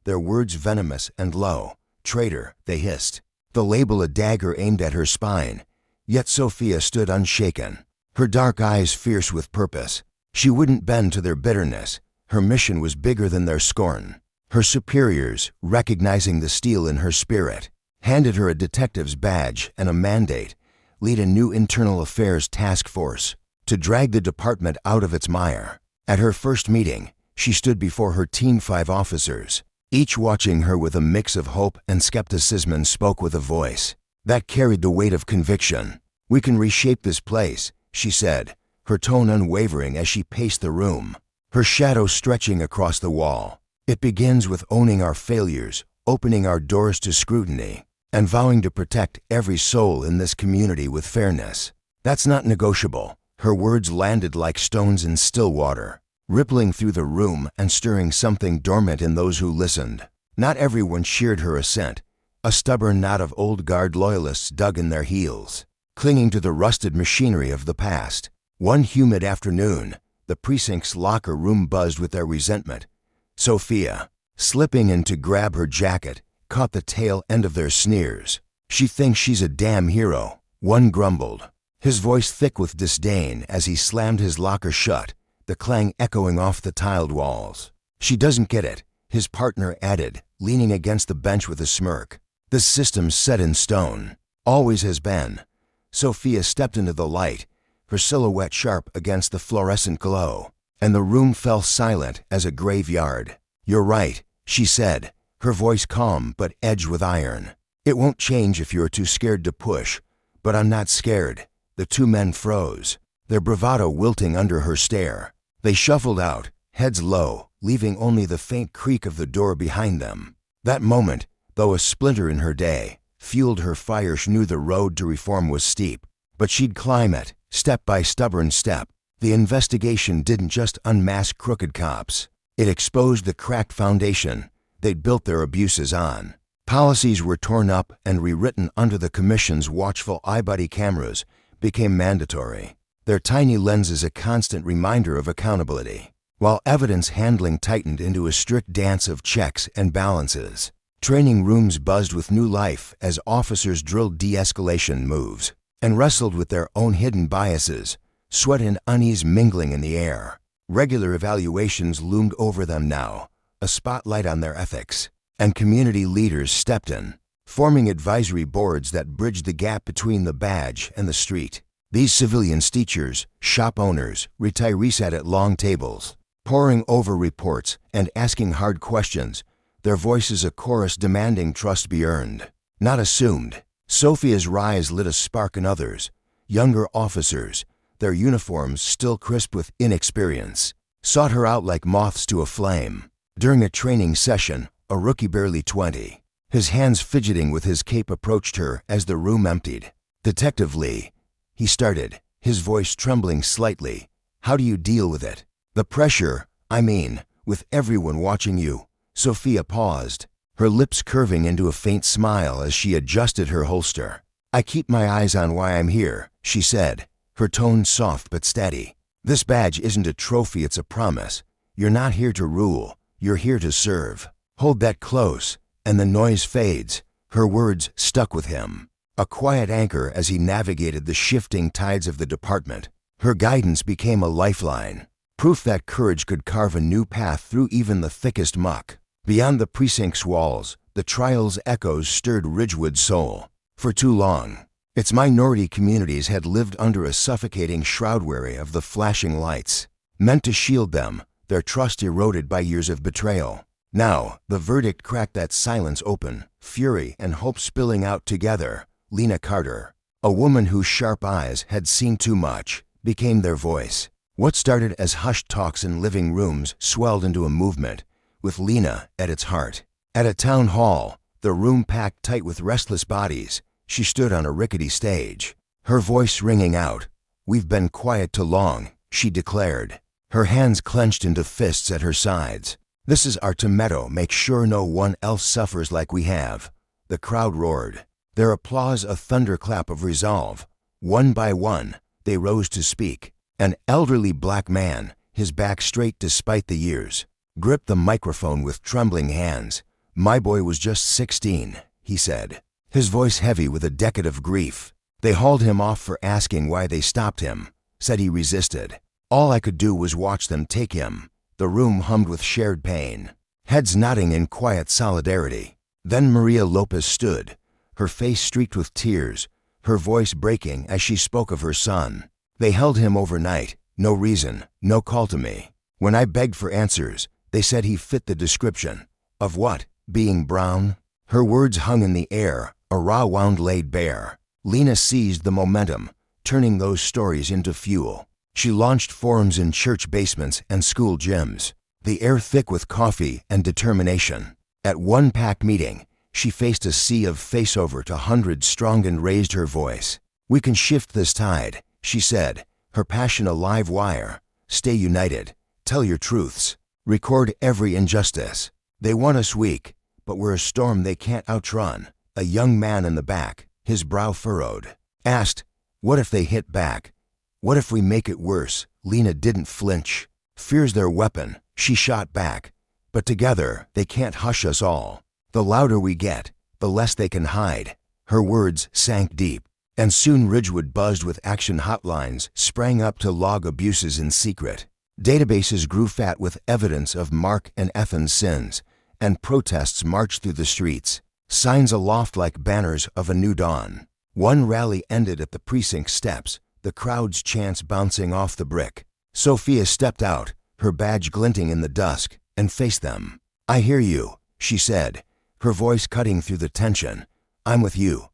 their words venomous and low. "Traitor," they hissed, the label a dagger aimed at her spine. Yet Sophia stood unshaken, her dark eyes fierce with purpose. She wouldn't bend to their bitterness. Her mission was bigger than their scorn. Her superiors, recognizing the steel in her spirit, handed her a detective's badge and a mandate: lead a new internal affairs task force to drag the department out of its mire. At her first meeting, she stood before her Team 5 officers, each watching her with a mix of hope and skepticism, and spoke with a voice that carried the weight of conviction. "We can reshape this place," she said, her tone unwavering as she paced the room, her shadow stretching across the wall. "It begins with owning our failures, opening our doors to scrutiny, and vowing to protect every soul in this community with fairness. That's not negotiable." Her words landed like stones in still water, rippling through the room and stirring something dormant in those who listened. Not everyone cheered her assent. A stubborn knot of old guard loyalists dug in their heels, clinging to the rusted machinery of the past. One humid afternoon, the precinct's locker room buzzed with their resentment. Sophia, slipping in to grab her jacket, caught the tail end of their sneers. "She thinks she's a damn hero," one grumbled, his voice thick with disdain as he slammed his locker shut, the clang echoing off the tiled walls. "She doesn't get it," his partner added, leaning against the bench with a smirk. "This system's set in stone. Always has been." Sophia stepped into the light, her silhouette sharp against the fluorescent glow, and the room fell silent as a graveyard. "You're right," she said, her voice calm but edged with iron. "It won't change if you're too scared to push, but I'm not scared." The two men froze, their bravado wilting under her stare. They shuffled out, heads low, leaving only the faint creak of the door behind them. That moment, though a splinter in her day, fueled her fire. She knew the road to reform was steep, but she'd climb it, step by stubborn step. The investigation didn't just unmask crooked cops. It exposed the cracked foundation they'd built their abuses on. Policies were torn up and rewritten under the Commission's watchful eye-body cameras became mandatory, their tiny lenses a constant reminder of accountability, while evidence handling tightened into a strict dance of checks and balances. Training rooms buzzed with new life as officers drilled de-escalation moves and wrestled with their own hidden biases, sweat and unease mingling in the air. Regular evaluations loomed over them now, a spotlight on their ethics, and community leaders stepped in, forming advisory boards that bridged the gap between the badge and the street. These civilians, teachers, shop owners, retirees sat at long tables, poring over reports and asking hard questions, their voices a chorus demanding trust be earned, not assumed. Sophia's rise lit a spark in others, younger officers, their uniforms still crisp with inexperience, sought her out like moths to a flame. During a training session, a rookie barely 20, his hands fidgeting with his cape, approached her as the room emptied. "Detective Lee," he started, his voice trembling slightly. "How do you deal with it? The pressure, I mean, with everyone watching you." Sophia paused, her lips curving into a faint smile as she adjusted her holster. "I keep my eyes on why I'm here," she said, her tone soft but steady. "This badge isn't a trophy, it's a promise. You're not here to rule, you're here to serve. Hold that close," and the noise fades. Her words stuck with him, a quiet anchor as he navigated the shifting tides of the department. Her guidance became a lifeline, proof that courage could carve a new path through even the thickest muck. Beyond the precinct's walls, the trial's echoes stirred Ridgewood's soul. For too long, its minority communities had lived under a suffocating shroud, wary of the flashing lights, meant to shield them, their trust eroded by years of betrayal. Now, the verdict cracked that silence open, fury and hope spilling out together. Lena Carter, a woman whose sharp eyes had seen too much, became their voice. What started as hushed talks in living rooms swelled into a movement, with Lena at its heart. At a town hall, the room packed tight with restless bodies, she stood on a rickety stage, her voice ringing out. "We've been quiet too long," she declared, her hands clenched into fists at her sides. "This is our tomato. Make sure no one else suffers like we have." The crowd roared, their applause a thunderclap of resolve. One by one, they rose to speak. An elderly black man, his back straight despite the years, gripped the microphone with trembling hands. "My boy was just 16, he said, his voice heavy with a decade of grief. They hauled him off for asking why they stopped him. Said he resisted. All I could do was watch them take him." The room hummed with shared pain, heads nodding in quiet solidarity. Then Maria Lopez stood, her face streaked with tears, her voice breaking as she spoke of her son. "They held him overnight, no reason, no call to me. When I begged for answers, they said he fit the description." "Of what? Being brown?" Her words hung in the air, a raw wound laid bare. Lena seized the momentum, turning those stories into fuel. She launched forums in church basements and school gyms, the air thick with coffee and determination. At one packed meeting, she faced a sea of faceover to hundreds strong and raised her voice. "We can shift this tide," she said, her passion a live wire. "Stay united. Tell your truths. Record every injustice. They want us weak, but we're a storm they can't outrun." A young man in the back, his brow furrowed, asked, "What if they hit back? What if we make it worse?" Lena didn't flinch. "Fear's their weapon," she shot back. "But together, they can't hush us all. The louder we get, the less they can hide." Her words sank deep, and soon Ridgewood buzzed with action hotlines sprang up to log abuses in secret. Databases grew fat with evidence of Mark and Ethan's sins, and protests marched through the streets, signs aloft like banners of a new dawn. One rally ended at the precinct steps, the crowd's chants bouncing off the brick. Sophia stepped out, her badge glinting in the dusk, and faced them. "I hear you," she said, her voice cutting through the tension. "I'm with you.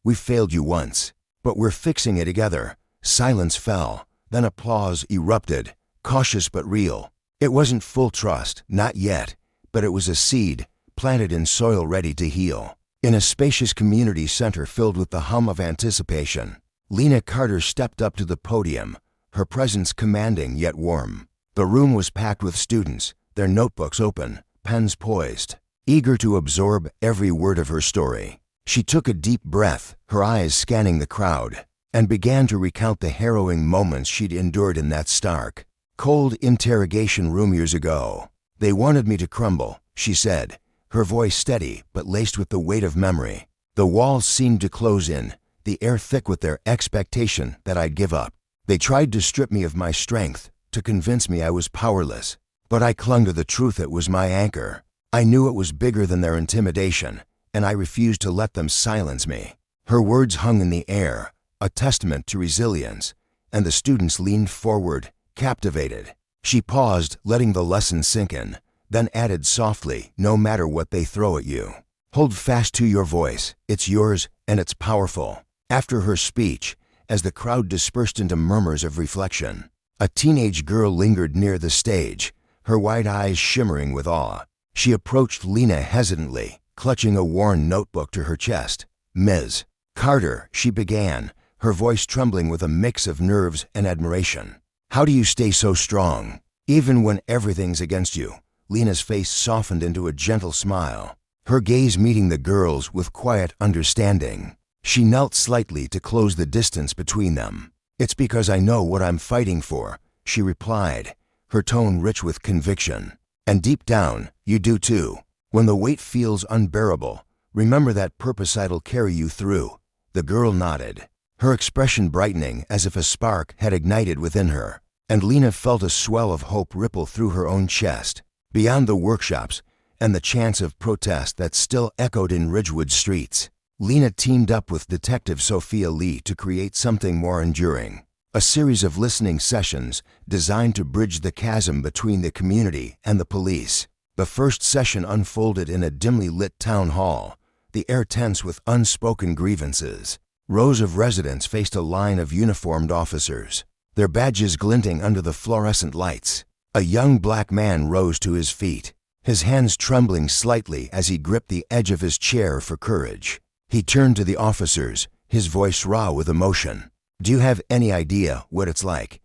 We've failed you once, but we're fixing it together." Silence fell, then applause erupted, cautious but real. It wasn't full trust, not yet, but it was a seed, planted in soil ready to heal. In a spacious community center filled with the hum of anticipation, Lena Carter stepped up to the podium, her presence commanding yet warm. The room was packed with students, their notebooks open, pens poised, eager to absorb every word of her story. She took a deep breath, her eyes scanning the crowd, and began to recount the harrowing moments she'd endured in that stark, cold interrogation room years ago. "They wanted me to crumble," she said, her voice steady but laced with the weight of memory. "The walls seemed to close in, the air thick with their expectation that I'd give up. They tried to strip me of my strength, to convince me I was powerless. But I clung to the truth that was my anchor. I knew it was bigger than their intimidation, and I refused to let them silence me." Her words hung in the air, a testament to resilience, and the students leaned forward, captivated. She paused, letting the lesson sink in, then added softly, "No matter what they throw at you, hold fast to your voice. It's yours, and it's powerful." After her speech, as the crowd dispersed into murmurs of reflection, a teenage girl lingered near the stage, her wide eyes shimmering with awe. She approached Lena hesitantly, clutching a worn notebook to her chest. "Ms. Carter," she began, her voice trembling with a mix of nerves and admiration. "How do you stay so strong, even when everything's against you?" Lena's face softened into a gentle smile, her gaze meeting the girl's with quiet understanding. She knelt slightly to close the distance between them. "It's because I know what I'm fighting for," she replied, her tone rich with conviction. "And deep down, you do too. When the weight feels unbearable, remember that purpose'll carry you through." The girl nodded, her expression brightening as if a spark had ignited within her, and Lena felt a swell of hope ripple through her own chest. Beyond the workshops and the chants of protest that still echoed in Ridgewood streets, Lena teamed up with Detective Sophia Lee to create something more enduring. A series of listening sessions designed to bridge the chasm between the community and the police. The first session unfolded in a dimly lit town hall, the air tense with unspoken grievances. Rows of residents faced a line of uniformed officers, their badges glinting under the fluorescent lights. A young black man rose to his feet, his hands trembling slightly as he gripped the edge of his chair for courage. He turned to the officers, his voice raw with emotion. "Do you have any idea what it's like?"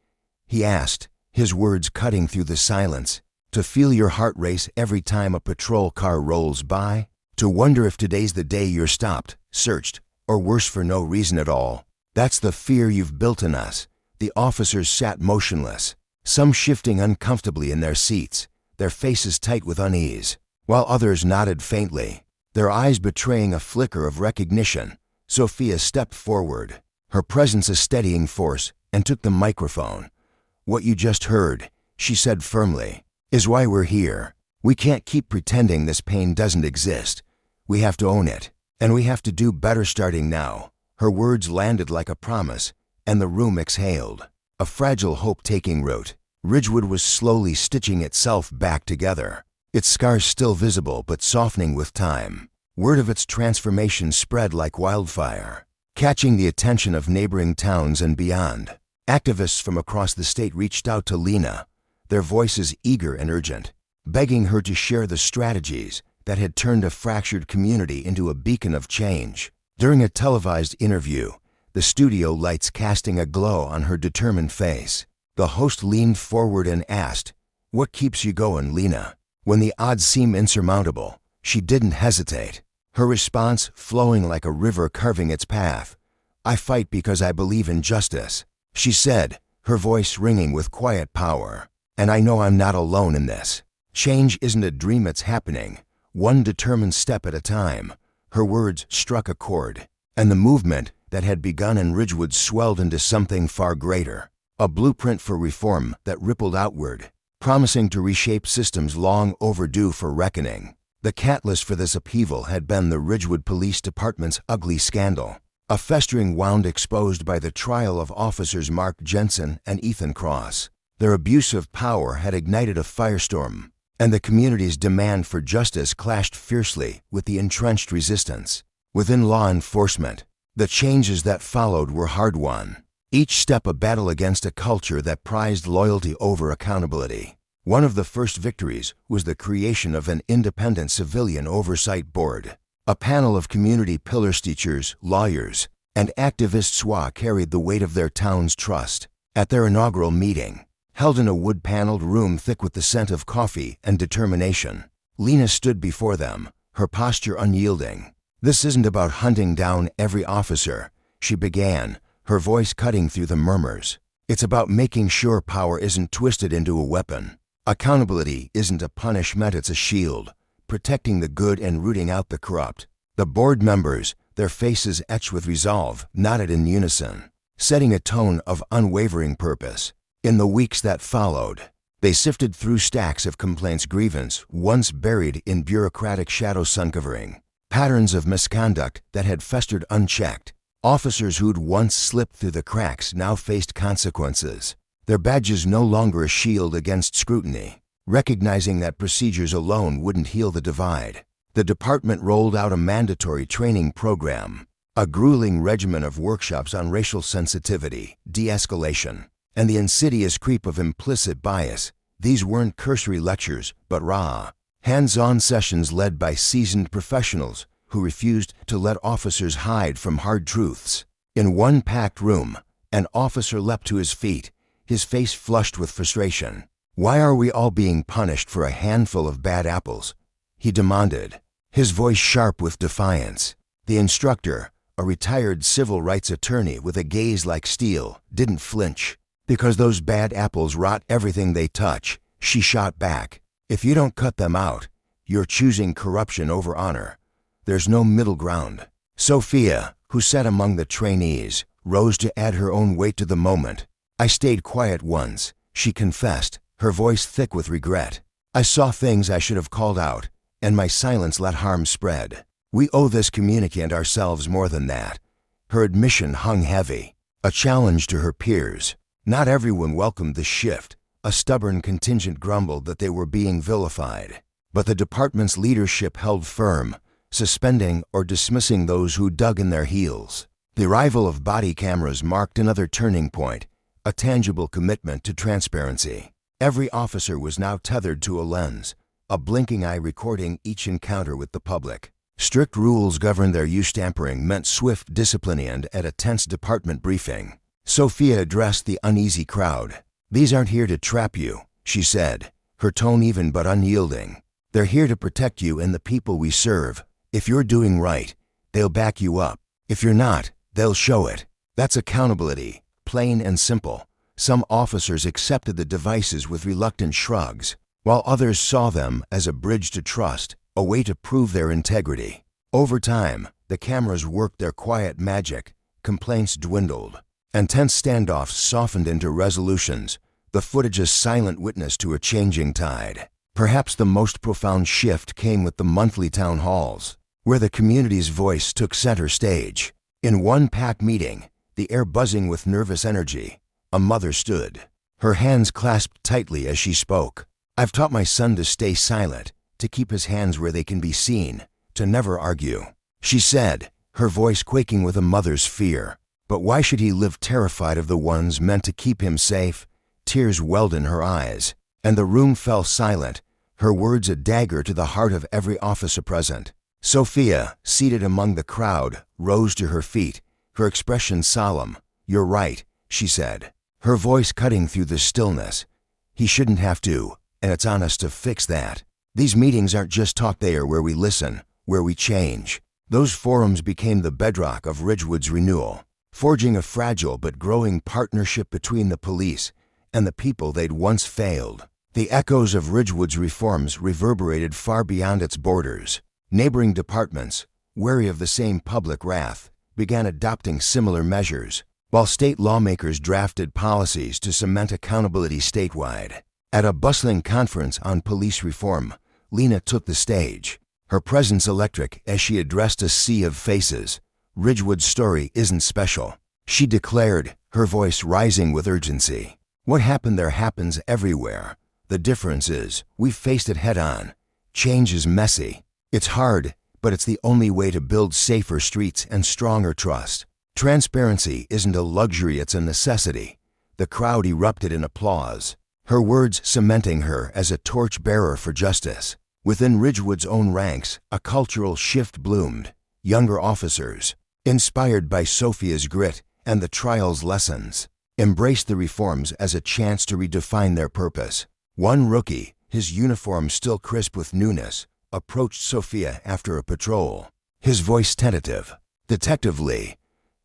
he asked, his words cutting through the silence. "To feel your heart race every time a patrol car rolls by? To wonder if today's the day you're stopped, searched, or worse, for no reason at all? That's the fear you've built in us." The officers sat motionless, some shifting uncomfortably in their seats, their faces tight with unease, while others nodded faintly, their eyes betraying a flicker of recognition. Sophia stepped forward, her presence a steadying force, and took the microphone. "What you just heard," she said firmly, "is why we're here. We can't keep pretending this pain doesn't exist. We have to own it, and we have to do better starting now." Her words landed like a promise, and the room exhaled, a fragile hope taking root. Ridgewood was slowly stitching itself back together, its scars still visible but softening with time. Word of its transformation spread like wildfire, catching the attention of neighboring towns and beyond. Activists from across the state reached out to Lena, their voices eager and urgent, begging her to share the strategies that had turned a fractured community into a beacon of change. During a televised interview, the studio lights casting a glow on her determined face, the host leaned forward and asked, "What keeps you going, Lena?" When the odds seemed insurmountable, she didn't hesitate, her response flowing like a river carving its path. "I fight because I believe in justice," she said, her voice ringing with quiet power. "And I know I'm not alone in this. Change isn't a dream, it's happening, one determined step at a time." Her words struck a chord, and the movement that had begun in Ridgewood swelled into something far greater, a blueprint for reform that rippled outward, promising to reshape systems long overdue for reckoning. The catalyst for this upheaval had been the Ridgewood Police Department's ugly scandal, a festering wound exposed by the trial of officers Mark Jensen and Ethan Cross. Their abuse of power had ignited a firestorm, and the community's demand for justice clashed fiercely with the entrenched resistance. Within law enforcement, the changes that followed were hard-won, each step a battle against a culture that prized loyalty over accountability. One of the first victories was the creation of an independent civilian oversight board. A panel of community pillars, teachers, lawyers, and activists who carried the weight of their town's trust. At their inaugural meeting, held in a wood-paneled room thick with the scent of coffee and determination, Lena stood before them, her posture unyielding. "This isn't about hunting down every officer," she began, her voice cutting through the murmurs. "It's about making sure power isn't twisted into a weapon. Accountability isn't a punishment, it's a shield, protecting the good and rooting out the corrupt." The board members, their faces etched with resolve, nodded in unison, setting a tone of unwavering purpose. In the weeks that followed, they sifted through stacks of complaints, grievance once buried in bureaucratic shadows, uncovering patterns of misconduct that had festered unchecked. Officers who'd once slipped through the cracks now faced consequences, their badges no longer a shield against scrutiny. Recognizing that procedures alone wouldn't heal the divide, the department rolled out a mandatory training program, a grueling regimen of workshops on racial sensitivity, de-escalation, and the insidious creep of implicit bias. These weren't cursory lectures, but raw, Hands-on sessions led by seasoned professionals who refused to let officers hide from hard truths. In one packed room, an officer leapt to his feet, his face flushed with frustration. "Why are we all being punished for a handful of bad apples?" he demanded, his voice sharp with defiance. The instructor, a retired civil rights attorney with a gaze like steel, didn't flinch. "Because those bad apples rot everything they touch," she shot back. "If you don't cut them out, you're choosing corruption over honor. There's no middle ground." Sophia, who sat among the trainees, rose to add her own weight to the moment. "I stayed quiet once," she confessed, her voice thick with regret. "I saw things I should have called out, and my silence let harm spread. We owe this community and ourselves more than that." Her admission hung heavy, a challenge to her peers. Not everyone welcomed the shift. A stubborn contingent grumbled that they were being vilified. But the department's leadership held firm, suspending or dismissing those who dug in their heels. The arrival of body cameras marked another turning point, a tangible commitment to transparency. Every officer was now tethered to a lens, a blinking eye recording each encounter with the public. Strict rules governed their use. Tampering meant swift discipline, and at a tense department briefing, Sophia addressed the uneasy crowd. "These aren't here to trap you," she said, her tone even but unyielding. "They're here to protect you and the people we serve. If you're doing right, they'll back you up. If you're not, they'll show it. That's accountability, plain and simple." Some officers accepted the devices with reluctant shrugs, while others saw them as a bridge to trust, a way to prove their integrity. Over time, the cameras worked their quiet magic. Complaints dwindled, and tense standoffs softened into resolutions, the footage a silent witness to a changing tide. Perhaps the most profound shift came with the monthly town halls, where the community's voice took center stage. In one packed meeting, the air buzzing with nervous energy, a mother stood, her hands clasped tightly as she spoke. "I've taught my son to stay silent, to keep his hands where they can be seen, to never argue," she said, her voice quaking with a mother's fear. "But why should he live terrified of the ones meant to keep him safe?" Tears welled in her eyes, and the room fell silent, her words a dagger to the heart of every officer present. Sophia, seated among the crowd, rose to her feet, her expression solemn. "You're right," she said, her voice cutting through the stillness. "He shouldn't have to, and it's on us to fix that. These meetings aren't just talk, they are where we listen, where we change." Those forums became the bedrock of Ridgewood's renewal, forging a fragile but growing partnership between the police and the people they'd once failed. The echoes of Ridgewood's reforms reverberated far beyond its borders. Neighboring departments, wary of the same public wrath, began adopting similar measures, while state lawmakers drafted policies to cement accountability statewide. At a bustling conference on police reform, Lena took the stage, her presence electric as she addressed a sea of faces. "Ridgewood's story isn't special," she declared, her voice rising with urgency. "What happened there happens everywhere. The difference is, we've faced it head on. Change is messy. It's hard, but it's the only way to build safer streets and stronger trust. Transparency isn't a luxury, it's a necessity." The crowd erupted in applause, her words cementing her as a torch-bearer for justice. Within Ridgewood's own ranks, a cultural shift bloomed. Younger officers, inspired by Sophia's grit and the trial's lessons, embraced the reforms as a chance to redefine their purpose. One rookie, his uniform still crisp with newness, approached Sophia after a patrol, his voice tentative. "Detective Lee,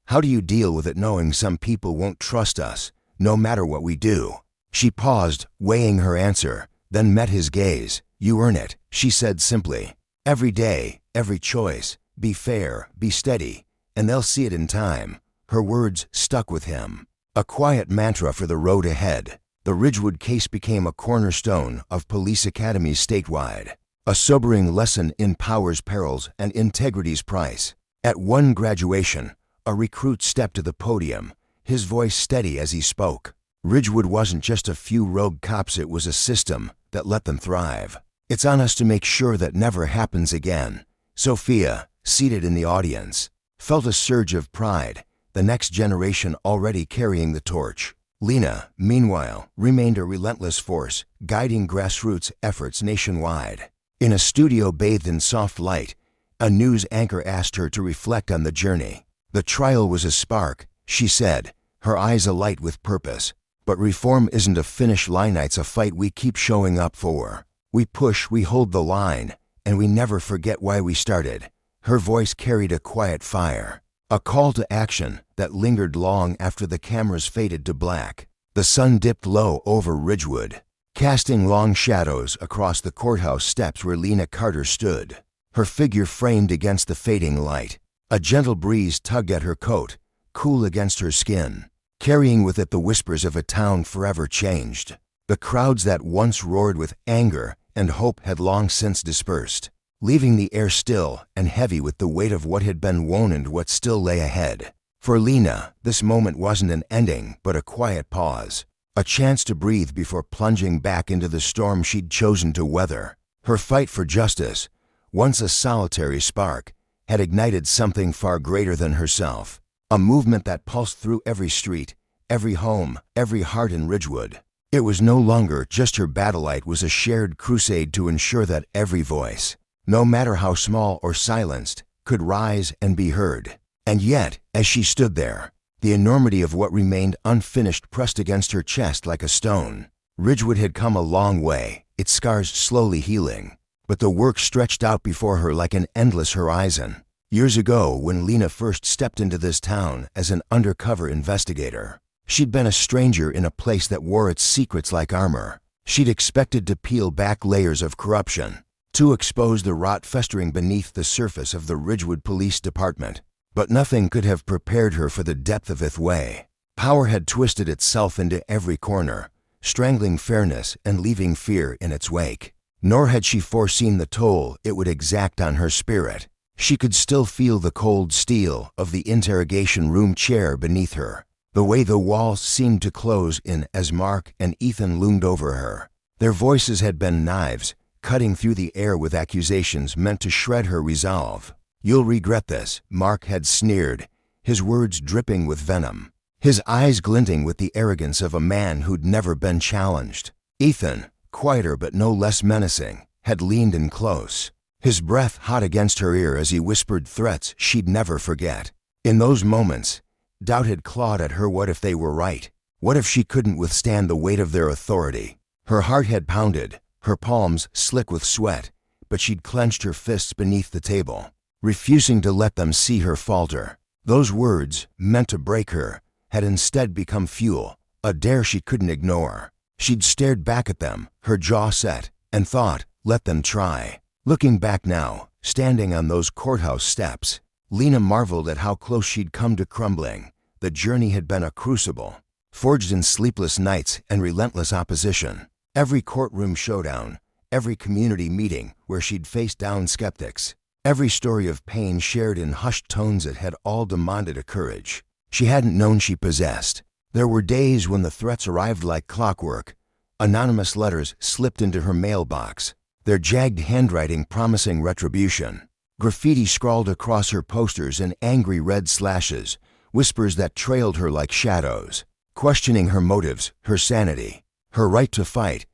how do you deal with it knowing some people won't trust us, no matter what we do?" She paused, weighing her answer, then met his gaze. "You earn it," she said simply. "Every day, every choice. Be fair, be steady, and they'll see it in time." Her words stuck with him, a quiet mantra for the road ahead. The Ridgewood case became a cornerstone of police academies statewide, a sobering lesson in power's perils and integrity's price. At one graduation, a recruit stepped to the podium, his voice steady as he spoke. Ridgewood wasn't just a few rogue cops, it was a system that let them thrive. "It's on us to make sure that never happens again." Sophia, seated in the audience, felt a surge of pride, the next generation already carrying the torch. Lena, meanwhile, remained a relentless force, guiding grassroots efforts nationwide. In a studio bathed in soft light, a news anchor asked her to reflect on the journey. The trial was a spark, she said, her eyes alight with purpose. But reform isn't a finish line, it's a fight we keep showing up for. We push, we hold the line, and we never forget why we started. Her voice carried a quiet fire, a call to action that lingered long after the cameras faded to black. The sun dipped low over Ridgewood, casting long shadows across the courthouse steps where Lena Carter stood, her figure framed against the fading light. A gentle breeze tugged at her coat, cool against her skin, carrying with it the whispers of a town forever changed. The crowds that once roared with anger and hope had long since dispersed, leaving the air still and heavy with the weight of what had been won and what still lay ahead. For Lena, this moment wasn't an ending, but a quiet pause, a chance to breathe before plunging back into the storm she'd chosen to weather. Her fight for justice, once a solitary spark, had ignited something far greater than herself, a movement that pulsed through every street, every home, every heart in Ridgewood. It was no longer just her battle, it was a shared crusade to ensure that every voice, no matter how small or silenced, could rise and be heard. And yet, as she stood there, the enormity of what remained unfinished pressed against her chest like a stone. Ridgewood had come a long way, its scars slowly healing, but the work stretched out before her like an endless horizon. Years ago, when Lena first stepped into this town as an undercover investigator, she'd been a stranger in a place that wore its secrets like armor. She'd expected to peel back layers of corruption, to expose the rot festering beneath the surface of the Ridgewood Police Department. But nothing could have prepared her for the depth of its way. Power had twisted itself into every corner, strangling fairness and leaving fear in its wake. Nor had she foreseen the toll it would exact on her spirit. She could still feel the cold steel of the interrogation room chair beneath her, the way the walls seemed to close in as Mark and Ethan loomed over her. Their voices had been knives, cutting through the air with accusations meant to shred her resolve. "You'll regret this," Mark had sneered, his words dripping with venom, his eyes glinting with the arrogance of a man who'd never been challenged. Ethan, quieter but no less menacing, had leaned in close, his breath hot against her ear as he whispered threats she'd never forget. In those moments, doubt had clawed at her. What if they were right? What if she couldn't withstand the weight of their authority? Her heart had pounded, her palms slick with sweat, but she'd clenched her fists beneath the table, refusing to let them see her falter. Those words, meant to break her, had instead become fuel, a dare she couldn't ignore. She'd stared back at them, her jaw set, and thought, let them try. Looking back now, standing on those courthouse steps, Lena marveled at how close she'd come to crumbling. The journey had been a crucible, forged in sleepless nights and relentless opposition. Every courtroom showdown, every community meeting where she'd faced down skeptics, every story of pain shared in hushed tones that had all demanded a courage she hadn't known she possessed. There were days when the threats arrived like clockwork. Anonymous letters slipped into her mailbox, their jagged handwriting promising retribution. Graffiti scrawled across her posters in angry red slashes, whispers that trailed her like shadows, questioning her motives, her sanity, her right to fight.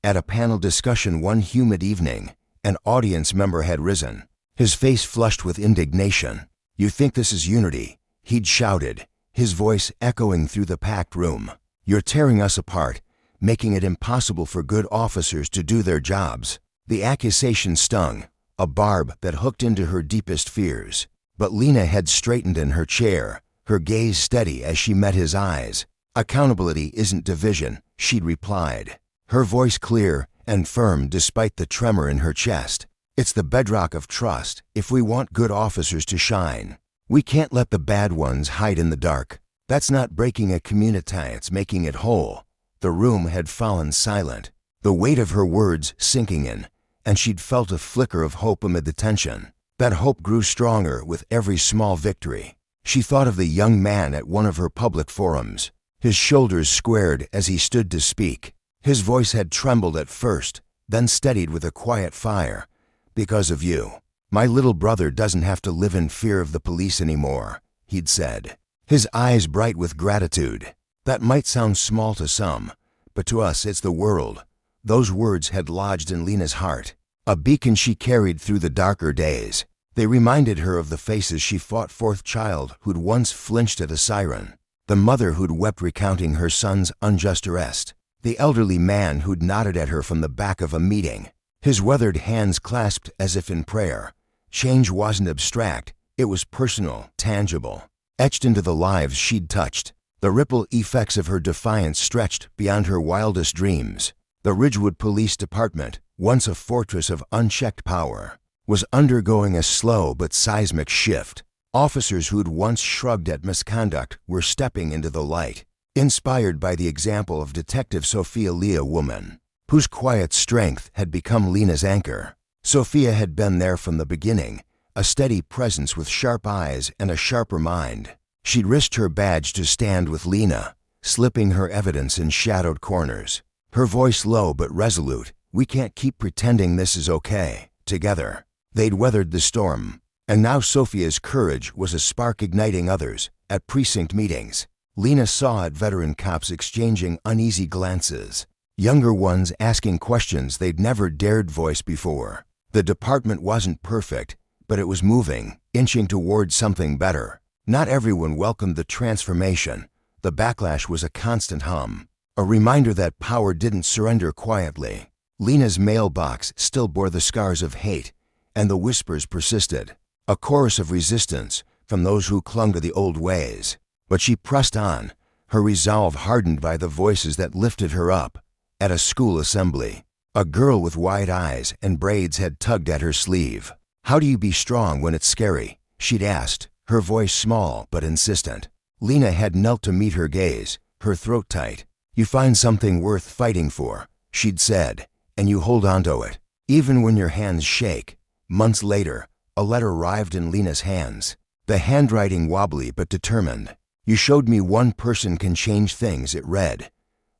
At a panel discussion one humid evening, an audience member had risen, his face flushed with indignation. "You think this is unity?" he'd shouted, his voice echoing through the packed room. "You're tearing us apart, making it impossible for good officers to do their jobs." The accusation stung, a barb that hooked into her deepest fears. But Lena had straightened in her chair, her gaze steady as she met his eyes. "Accountability isn't division," she'd replied, her voice clear and firm despite the tremor in her chest. "It's the bedrock of trust if we want good officers to shine. We can't let the bad ones hide in the dark. That's not breaking a community, it's making it whole." The room had fallen silent, the weight of her words sinking in, and she'd felt a flicker of hope amid the tension. That hope grew stronger with every small victory. She thought of the young man at one of her public forums, his shoulders squared as he stood to speak. His voice had trembled at first, then steadied with a quiet fire. "Because of you, my little brother doesn't have to live in fear of the police anymore," he'd said, his eyes bright with gratitude. That might sound small to some, but to us it's the world. Those words had lodged in Lena's heart. a beacon she carried through the darker days. They reminded her of the faces she fought for, child who'd once flinched at a siren, the mother who'd wept recounting her son's unjust arrest, the elderly man who'd nodded at her from the back of a meeting, his weathered hands clasped as if in prayer. Change wasn't abstract, it was personal, tangible, etched into the lives she'd touched. The ripple effects of her defiance stretched beyond her wildest dreams. The Ridgewood Police Department, once a fortress of unchecked power, was undergoing a slow but seismic shift. Officers who'd once shrugged at misconduct were stepping into the light, inspired by the example of Detective Sophia Lee, a woman whose quiet strength had become Lena's anchor. Sophia had been there from the beginning, a steady presence with sharp eyes and a sharper mind. She'd risked her badge to stand with Lena, slipping her evidence in shadowed corners. Her voice low but resolute. "We can't keep pretending this is okay. Together." They'd weathered the storm, and now Sophia's courage was a spark igniting others. At precinct meetings, Lena saw veteran cops exchanging uneasy glances, younger ones asking questions they'd never dared voice before. The department wasn't perfect, but it was moving, inching toward something better. Not everyone welcomed the transformation. The backlash was a constant hum, a reminder that power didn't surrender quietly. Lena's mailbox still bore the scars of hate, and the whispers persisted, a chorus of resistance from those who clung to the old ways. But she pressed on, her resolve hardened by the voices that lifted her up. At a school assembly, a girl with wide eyes and braids had tugged at her sleeve. "How do you be strong when it's scary?" she'd asked, her voice small but insistent. Lena had knelt to meet her gaze, her throat tight. "You find something worth fighting for," she'd said, "and you hold on to it, even when your hands shake." Months later, a letter arrived in Lena's hands, the handwriting wobbly but determined. "You showed me one person can change things," it read.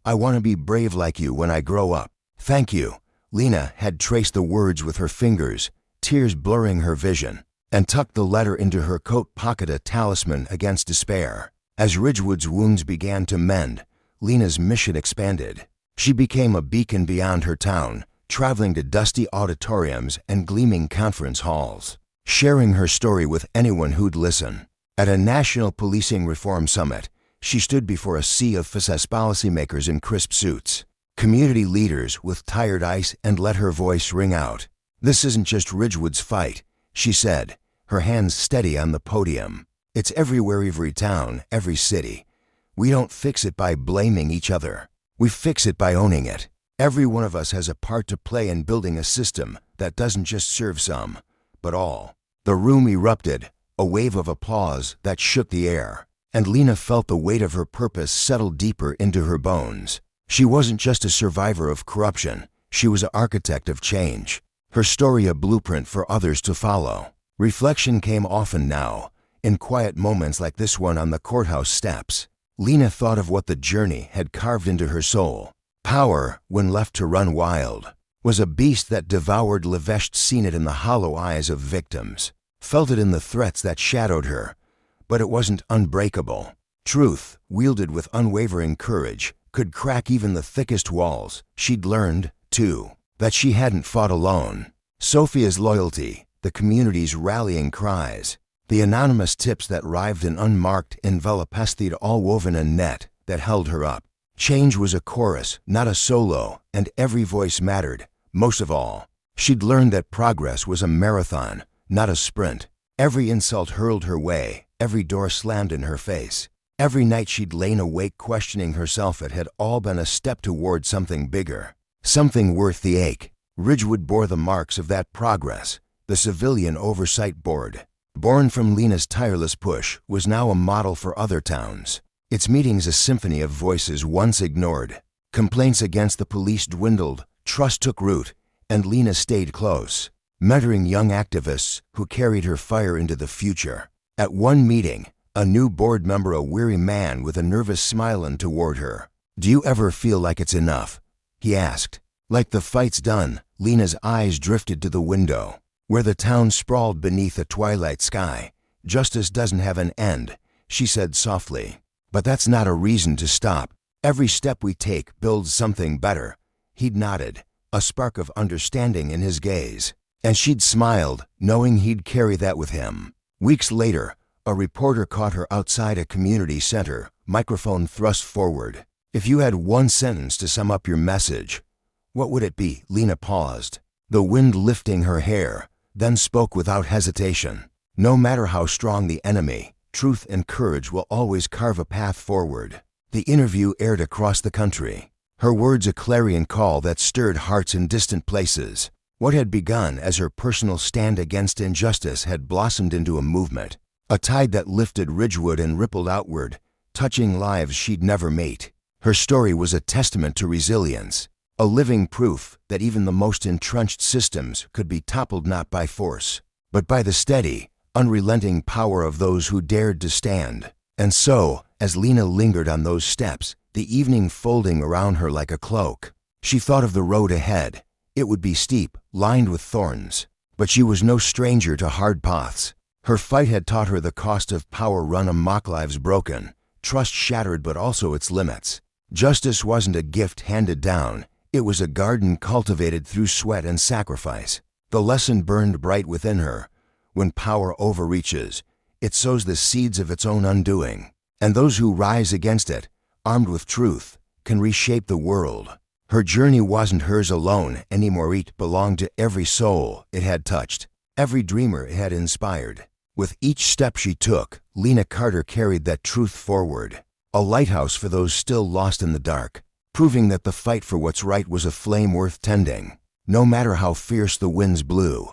"I want to be brave like you when I grow up. Thank you." Lena had traced the words with her fingers, tears blurring her vision, and tucked the letter into her coat pocket, a talisman against despair. As Ridgewood's wounds began to mend, Lena's mission expanded. She became a beacon beyond her town, traveling to dusty auditoriums and gleaming conference halls, sharing her story with anyone who'd listen. At a national policing reform summit, she stood before a sea of policymakers in crisp suits, community leaders with tired eyes, and let her voice ring out. "This isn't just Ridgewood's fight," she said, her hands steady on the podium. "It's everywhere, every town, every city. We don't fix it by blaming each other. We fix it by owning it. Every one of us has a part to play in building a system that doesn't just serve some, but all." The room erupted, a wave of applause that shook the air, and Lena felt the weight of her purpose settle deeper into her bones. She wasn't just a survivor of corruption, she was an architect of change, her story a blueprint for others to follow. Reflection came often now, in quiet moments like this one on the courthouse steps. Lena thought of what the journey had carved into her soul. Power, when left to run wild, was a beast that devoured Leveshed, seen it in the hollow eyes of victims, felt it in the threats that shadowed her, but it wasn't unbreakable. Truth, wielded with unwavering courage, could crack even the thickest walls. She'd learned, too, that she hadn't fought alone. Sophia's loyalty, the community's rallying cries, the anonymous tips that arrived in unmarked envelopes, they'd all woven a net that held her up. Change was a chorus, not a solo, and every voice mattered. Most of all, she'd learned that progress was a marathon, not a sprint. Every insult hurled her way, every door slammed in her face. Every night she'd lain awake questioning herself, it had all been a step toward something bigger, something worth the ache. Ridgewood bore the marks of that progress. The Civilian Oversight Board, born from Lena's tireless push, was now a model for other towns. Its meetings a symphony of voices once ignored. Complaints against the police dwindled, trust took root, and Lena stayed close, mentoring young activists who carried her fire into the future. At one meeting, a new board member, a weary man with a nervous smile, in toward her. "Do you ever feel like it's enough?" he asked. "Like the fight's done?" Lena's eyes drifted to the window, where the town sprawled beneath a twilight sky. "Justice doesn't have an end," she said softly. "But that's not a reason to stop. Every step we take builds something better." He'd nodded, a spark of understanding in his gaze. And she'd smiled, knowing he'd carry that with him. Weeks later, a reporter caught her outside a community center, microphone thrust forward. "If you had one sentence to sum up your message, what would it be?" Lena paused, the wind lifting her hair, then spoke without hesitation. "No matter how strong the enemy, truth and courage will always carve a path forward." The interview aired across the country, her words a clarion call that stirred hearts in distant places. What had begun as her personal stand against injustice had blossomed into a movement, a tide that lifted Ridgewood and rippled outward, touching lives she'd never met. Her story was a testament to resilience, a living proof that even the most entrenched systems could be toppled not by force, but by the steady, unrelenting power of those who dared to stand. And so, as Lena lingered on those steps, the evening folding around her like a cloak, she thought of the road ahead. It would be steep, lined with thorns, but she was no stranger to hard paths. Her fight had taught her the cost of power run amok, lives broken, trust shattered, but also its limits. Justice wasn't a gift handed down, it was a garden cultivated through sweat and sacrifice. The lesson burned bright within her. When power overreaches, it sows the seeds of its own undoing, and those who rise against it, armed with truth, can reshape the world. Her journey wasn't hers alone anymore. It belonged to every soul it had touched, every dreamer it had inspired. With each step she took, Lena Carter carried that truth forward, a lighthouse for those still lost in the dark, proving that the fight for what's right was a flame worth tending, no matter how fierce the winds blew.